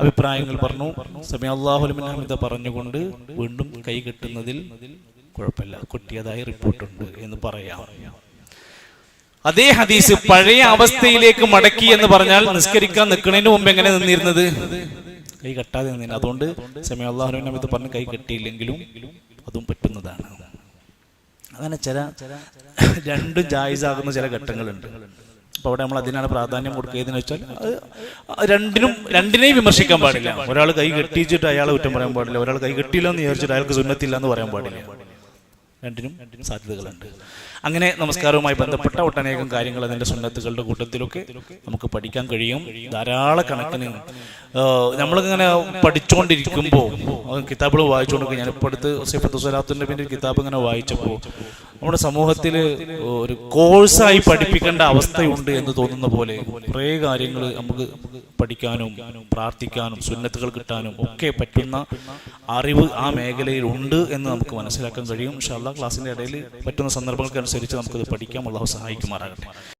അഭിപ്രായങ്ങൾ പറഞ്ഞു സമീഅ അല്ലാഹു ലിമൻ ഹമിദ പറഞ്ഞുകൊണ്ട് വീണ്ടും കൈ കെട്ടുന്നതിൽ കുഴപ്പമില്ല, കൊട്ടിയതായി റിപ്പോർട്ടുണ്ട് എന്ന് പറയാം. അതേ ഹദീസ് പഴയ അവസ്ഥയിലേക്ക് മടക്കി എന്ന് പറഞ്ഞാൽ നിസ്കരിക്കാൻ നിൽക്കുന്നതിന് മുമ്പ് എങ്ങനെ നിന്നിരുന്നത്? കൈ കെട്ടാതെ നിന്നിരുന്നു. അതുകൊണ്ട് സമീഅ അല്ലാഹു ലിമൻ ഹമിദ പറഞ്ഞ് കൈ കെട്ടിയില്ലെങ്കിലും അതും പറ്റുന്നതാണ്. അങ്ങനെ ചില 2 ജായിസാകുന്ന ചില ഘട്ടങ്ങളുണ്ട്. അപ്പോൾ അവിടെ നമ്മൾ അതിനാണ് പ്രാധാന്യം കൊടുക്കുകയെന്ന് വെച്ചാൽ രണ്ടിനെയും വിമർശിക്കാൻ പാടില്ല. ഒരാൾ കൈ കെട്ടിച്ചിട്ട് അയാളെ കുറ്റം പറയാൻ പാടില്ല, ഒരാൾ കൈ കെട്ടിയില്ല എന്ന് വിചാരിച്ചിട്ട് അയാൾക്ക് സുന്നത്തില്ല എന്ന് പറയാൻ പാടില്ല. രണ്ടിനും സാധ്യതകളുണ്ട്. അങ്ങനെ നമസ്കാരവുമായി ബന്ധപ്പെട്ട ഒട്ടനേകം കാര്യങ്ങൾ അതിൻ്റെ സുന്നത്തുകളുടെ കൂട്ടത്തിലൊക്കെ നമുക്ക് പഠിക്കാൻ കഴിയും. ധാരാളം കണക്കിന് നമ്മളിങ്ങനെ പഠിച്ചുകൊണ്ടിരിക്കുമ്പോൾ കിതാബുകൾ വായിച്ചുകൊണ്ടിരിക്കും. ഞാനിപ്പോൾ അടുത്ത് സിഫത്തു സ്വലാത്തിൻ്റെ പിന്നെ കിതാബ് ഇങ്ങനെ വായിച്ചപ്പോൾ നമ്മുടെ സമൂഹത്തിൽ ഒരു കോഴ്സായി പഠിപ്പിക്കേണ്ട അവസ്ഥയുണ്ട് എന്ന് തോന്നുന്ന പോലെ കുറേ കാര്യങ്ങൾ നമുക്ക് പഠിക്കാനും പ്രാർത്ഥിക്കാനും സുന്നത്തുകൾ കിട്ടാനും ഒക്കെ പറ്റുന്ന അറിവ് ആ മേഖലയിൽ ഉണ്ട് എന്ന് നമുക്ക് മനസ്സിലാക്കാൻ കഴിയും. ഇൻഷാ അല്ലാഹ് ക്ലാസ്സിൻ്റെ ഇടയിൽ പറ്റുന്ന സന്ദർഭങ്ങൾക്കനുസരിച്ച് നമുക്കത് പഠിക്കാം. അല്ലാഹു സഹായിക്കുമാറാകട്ടെ.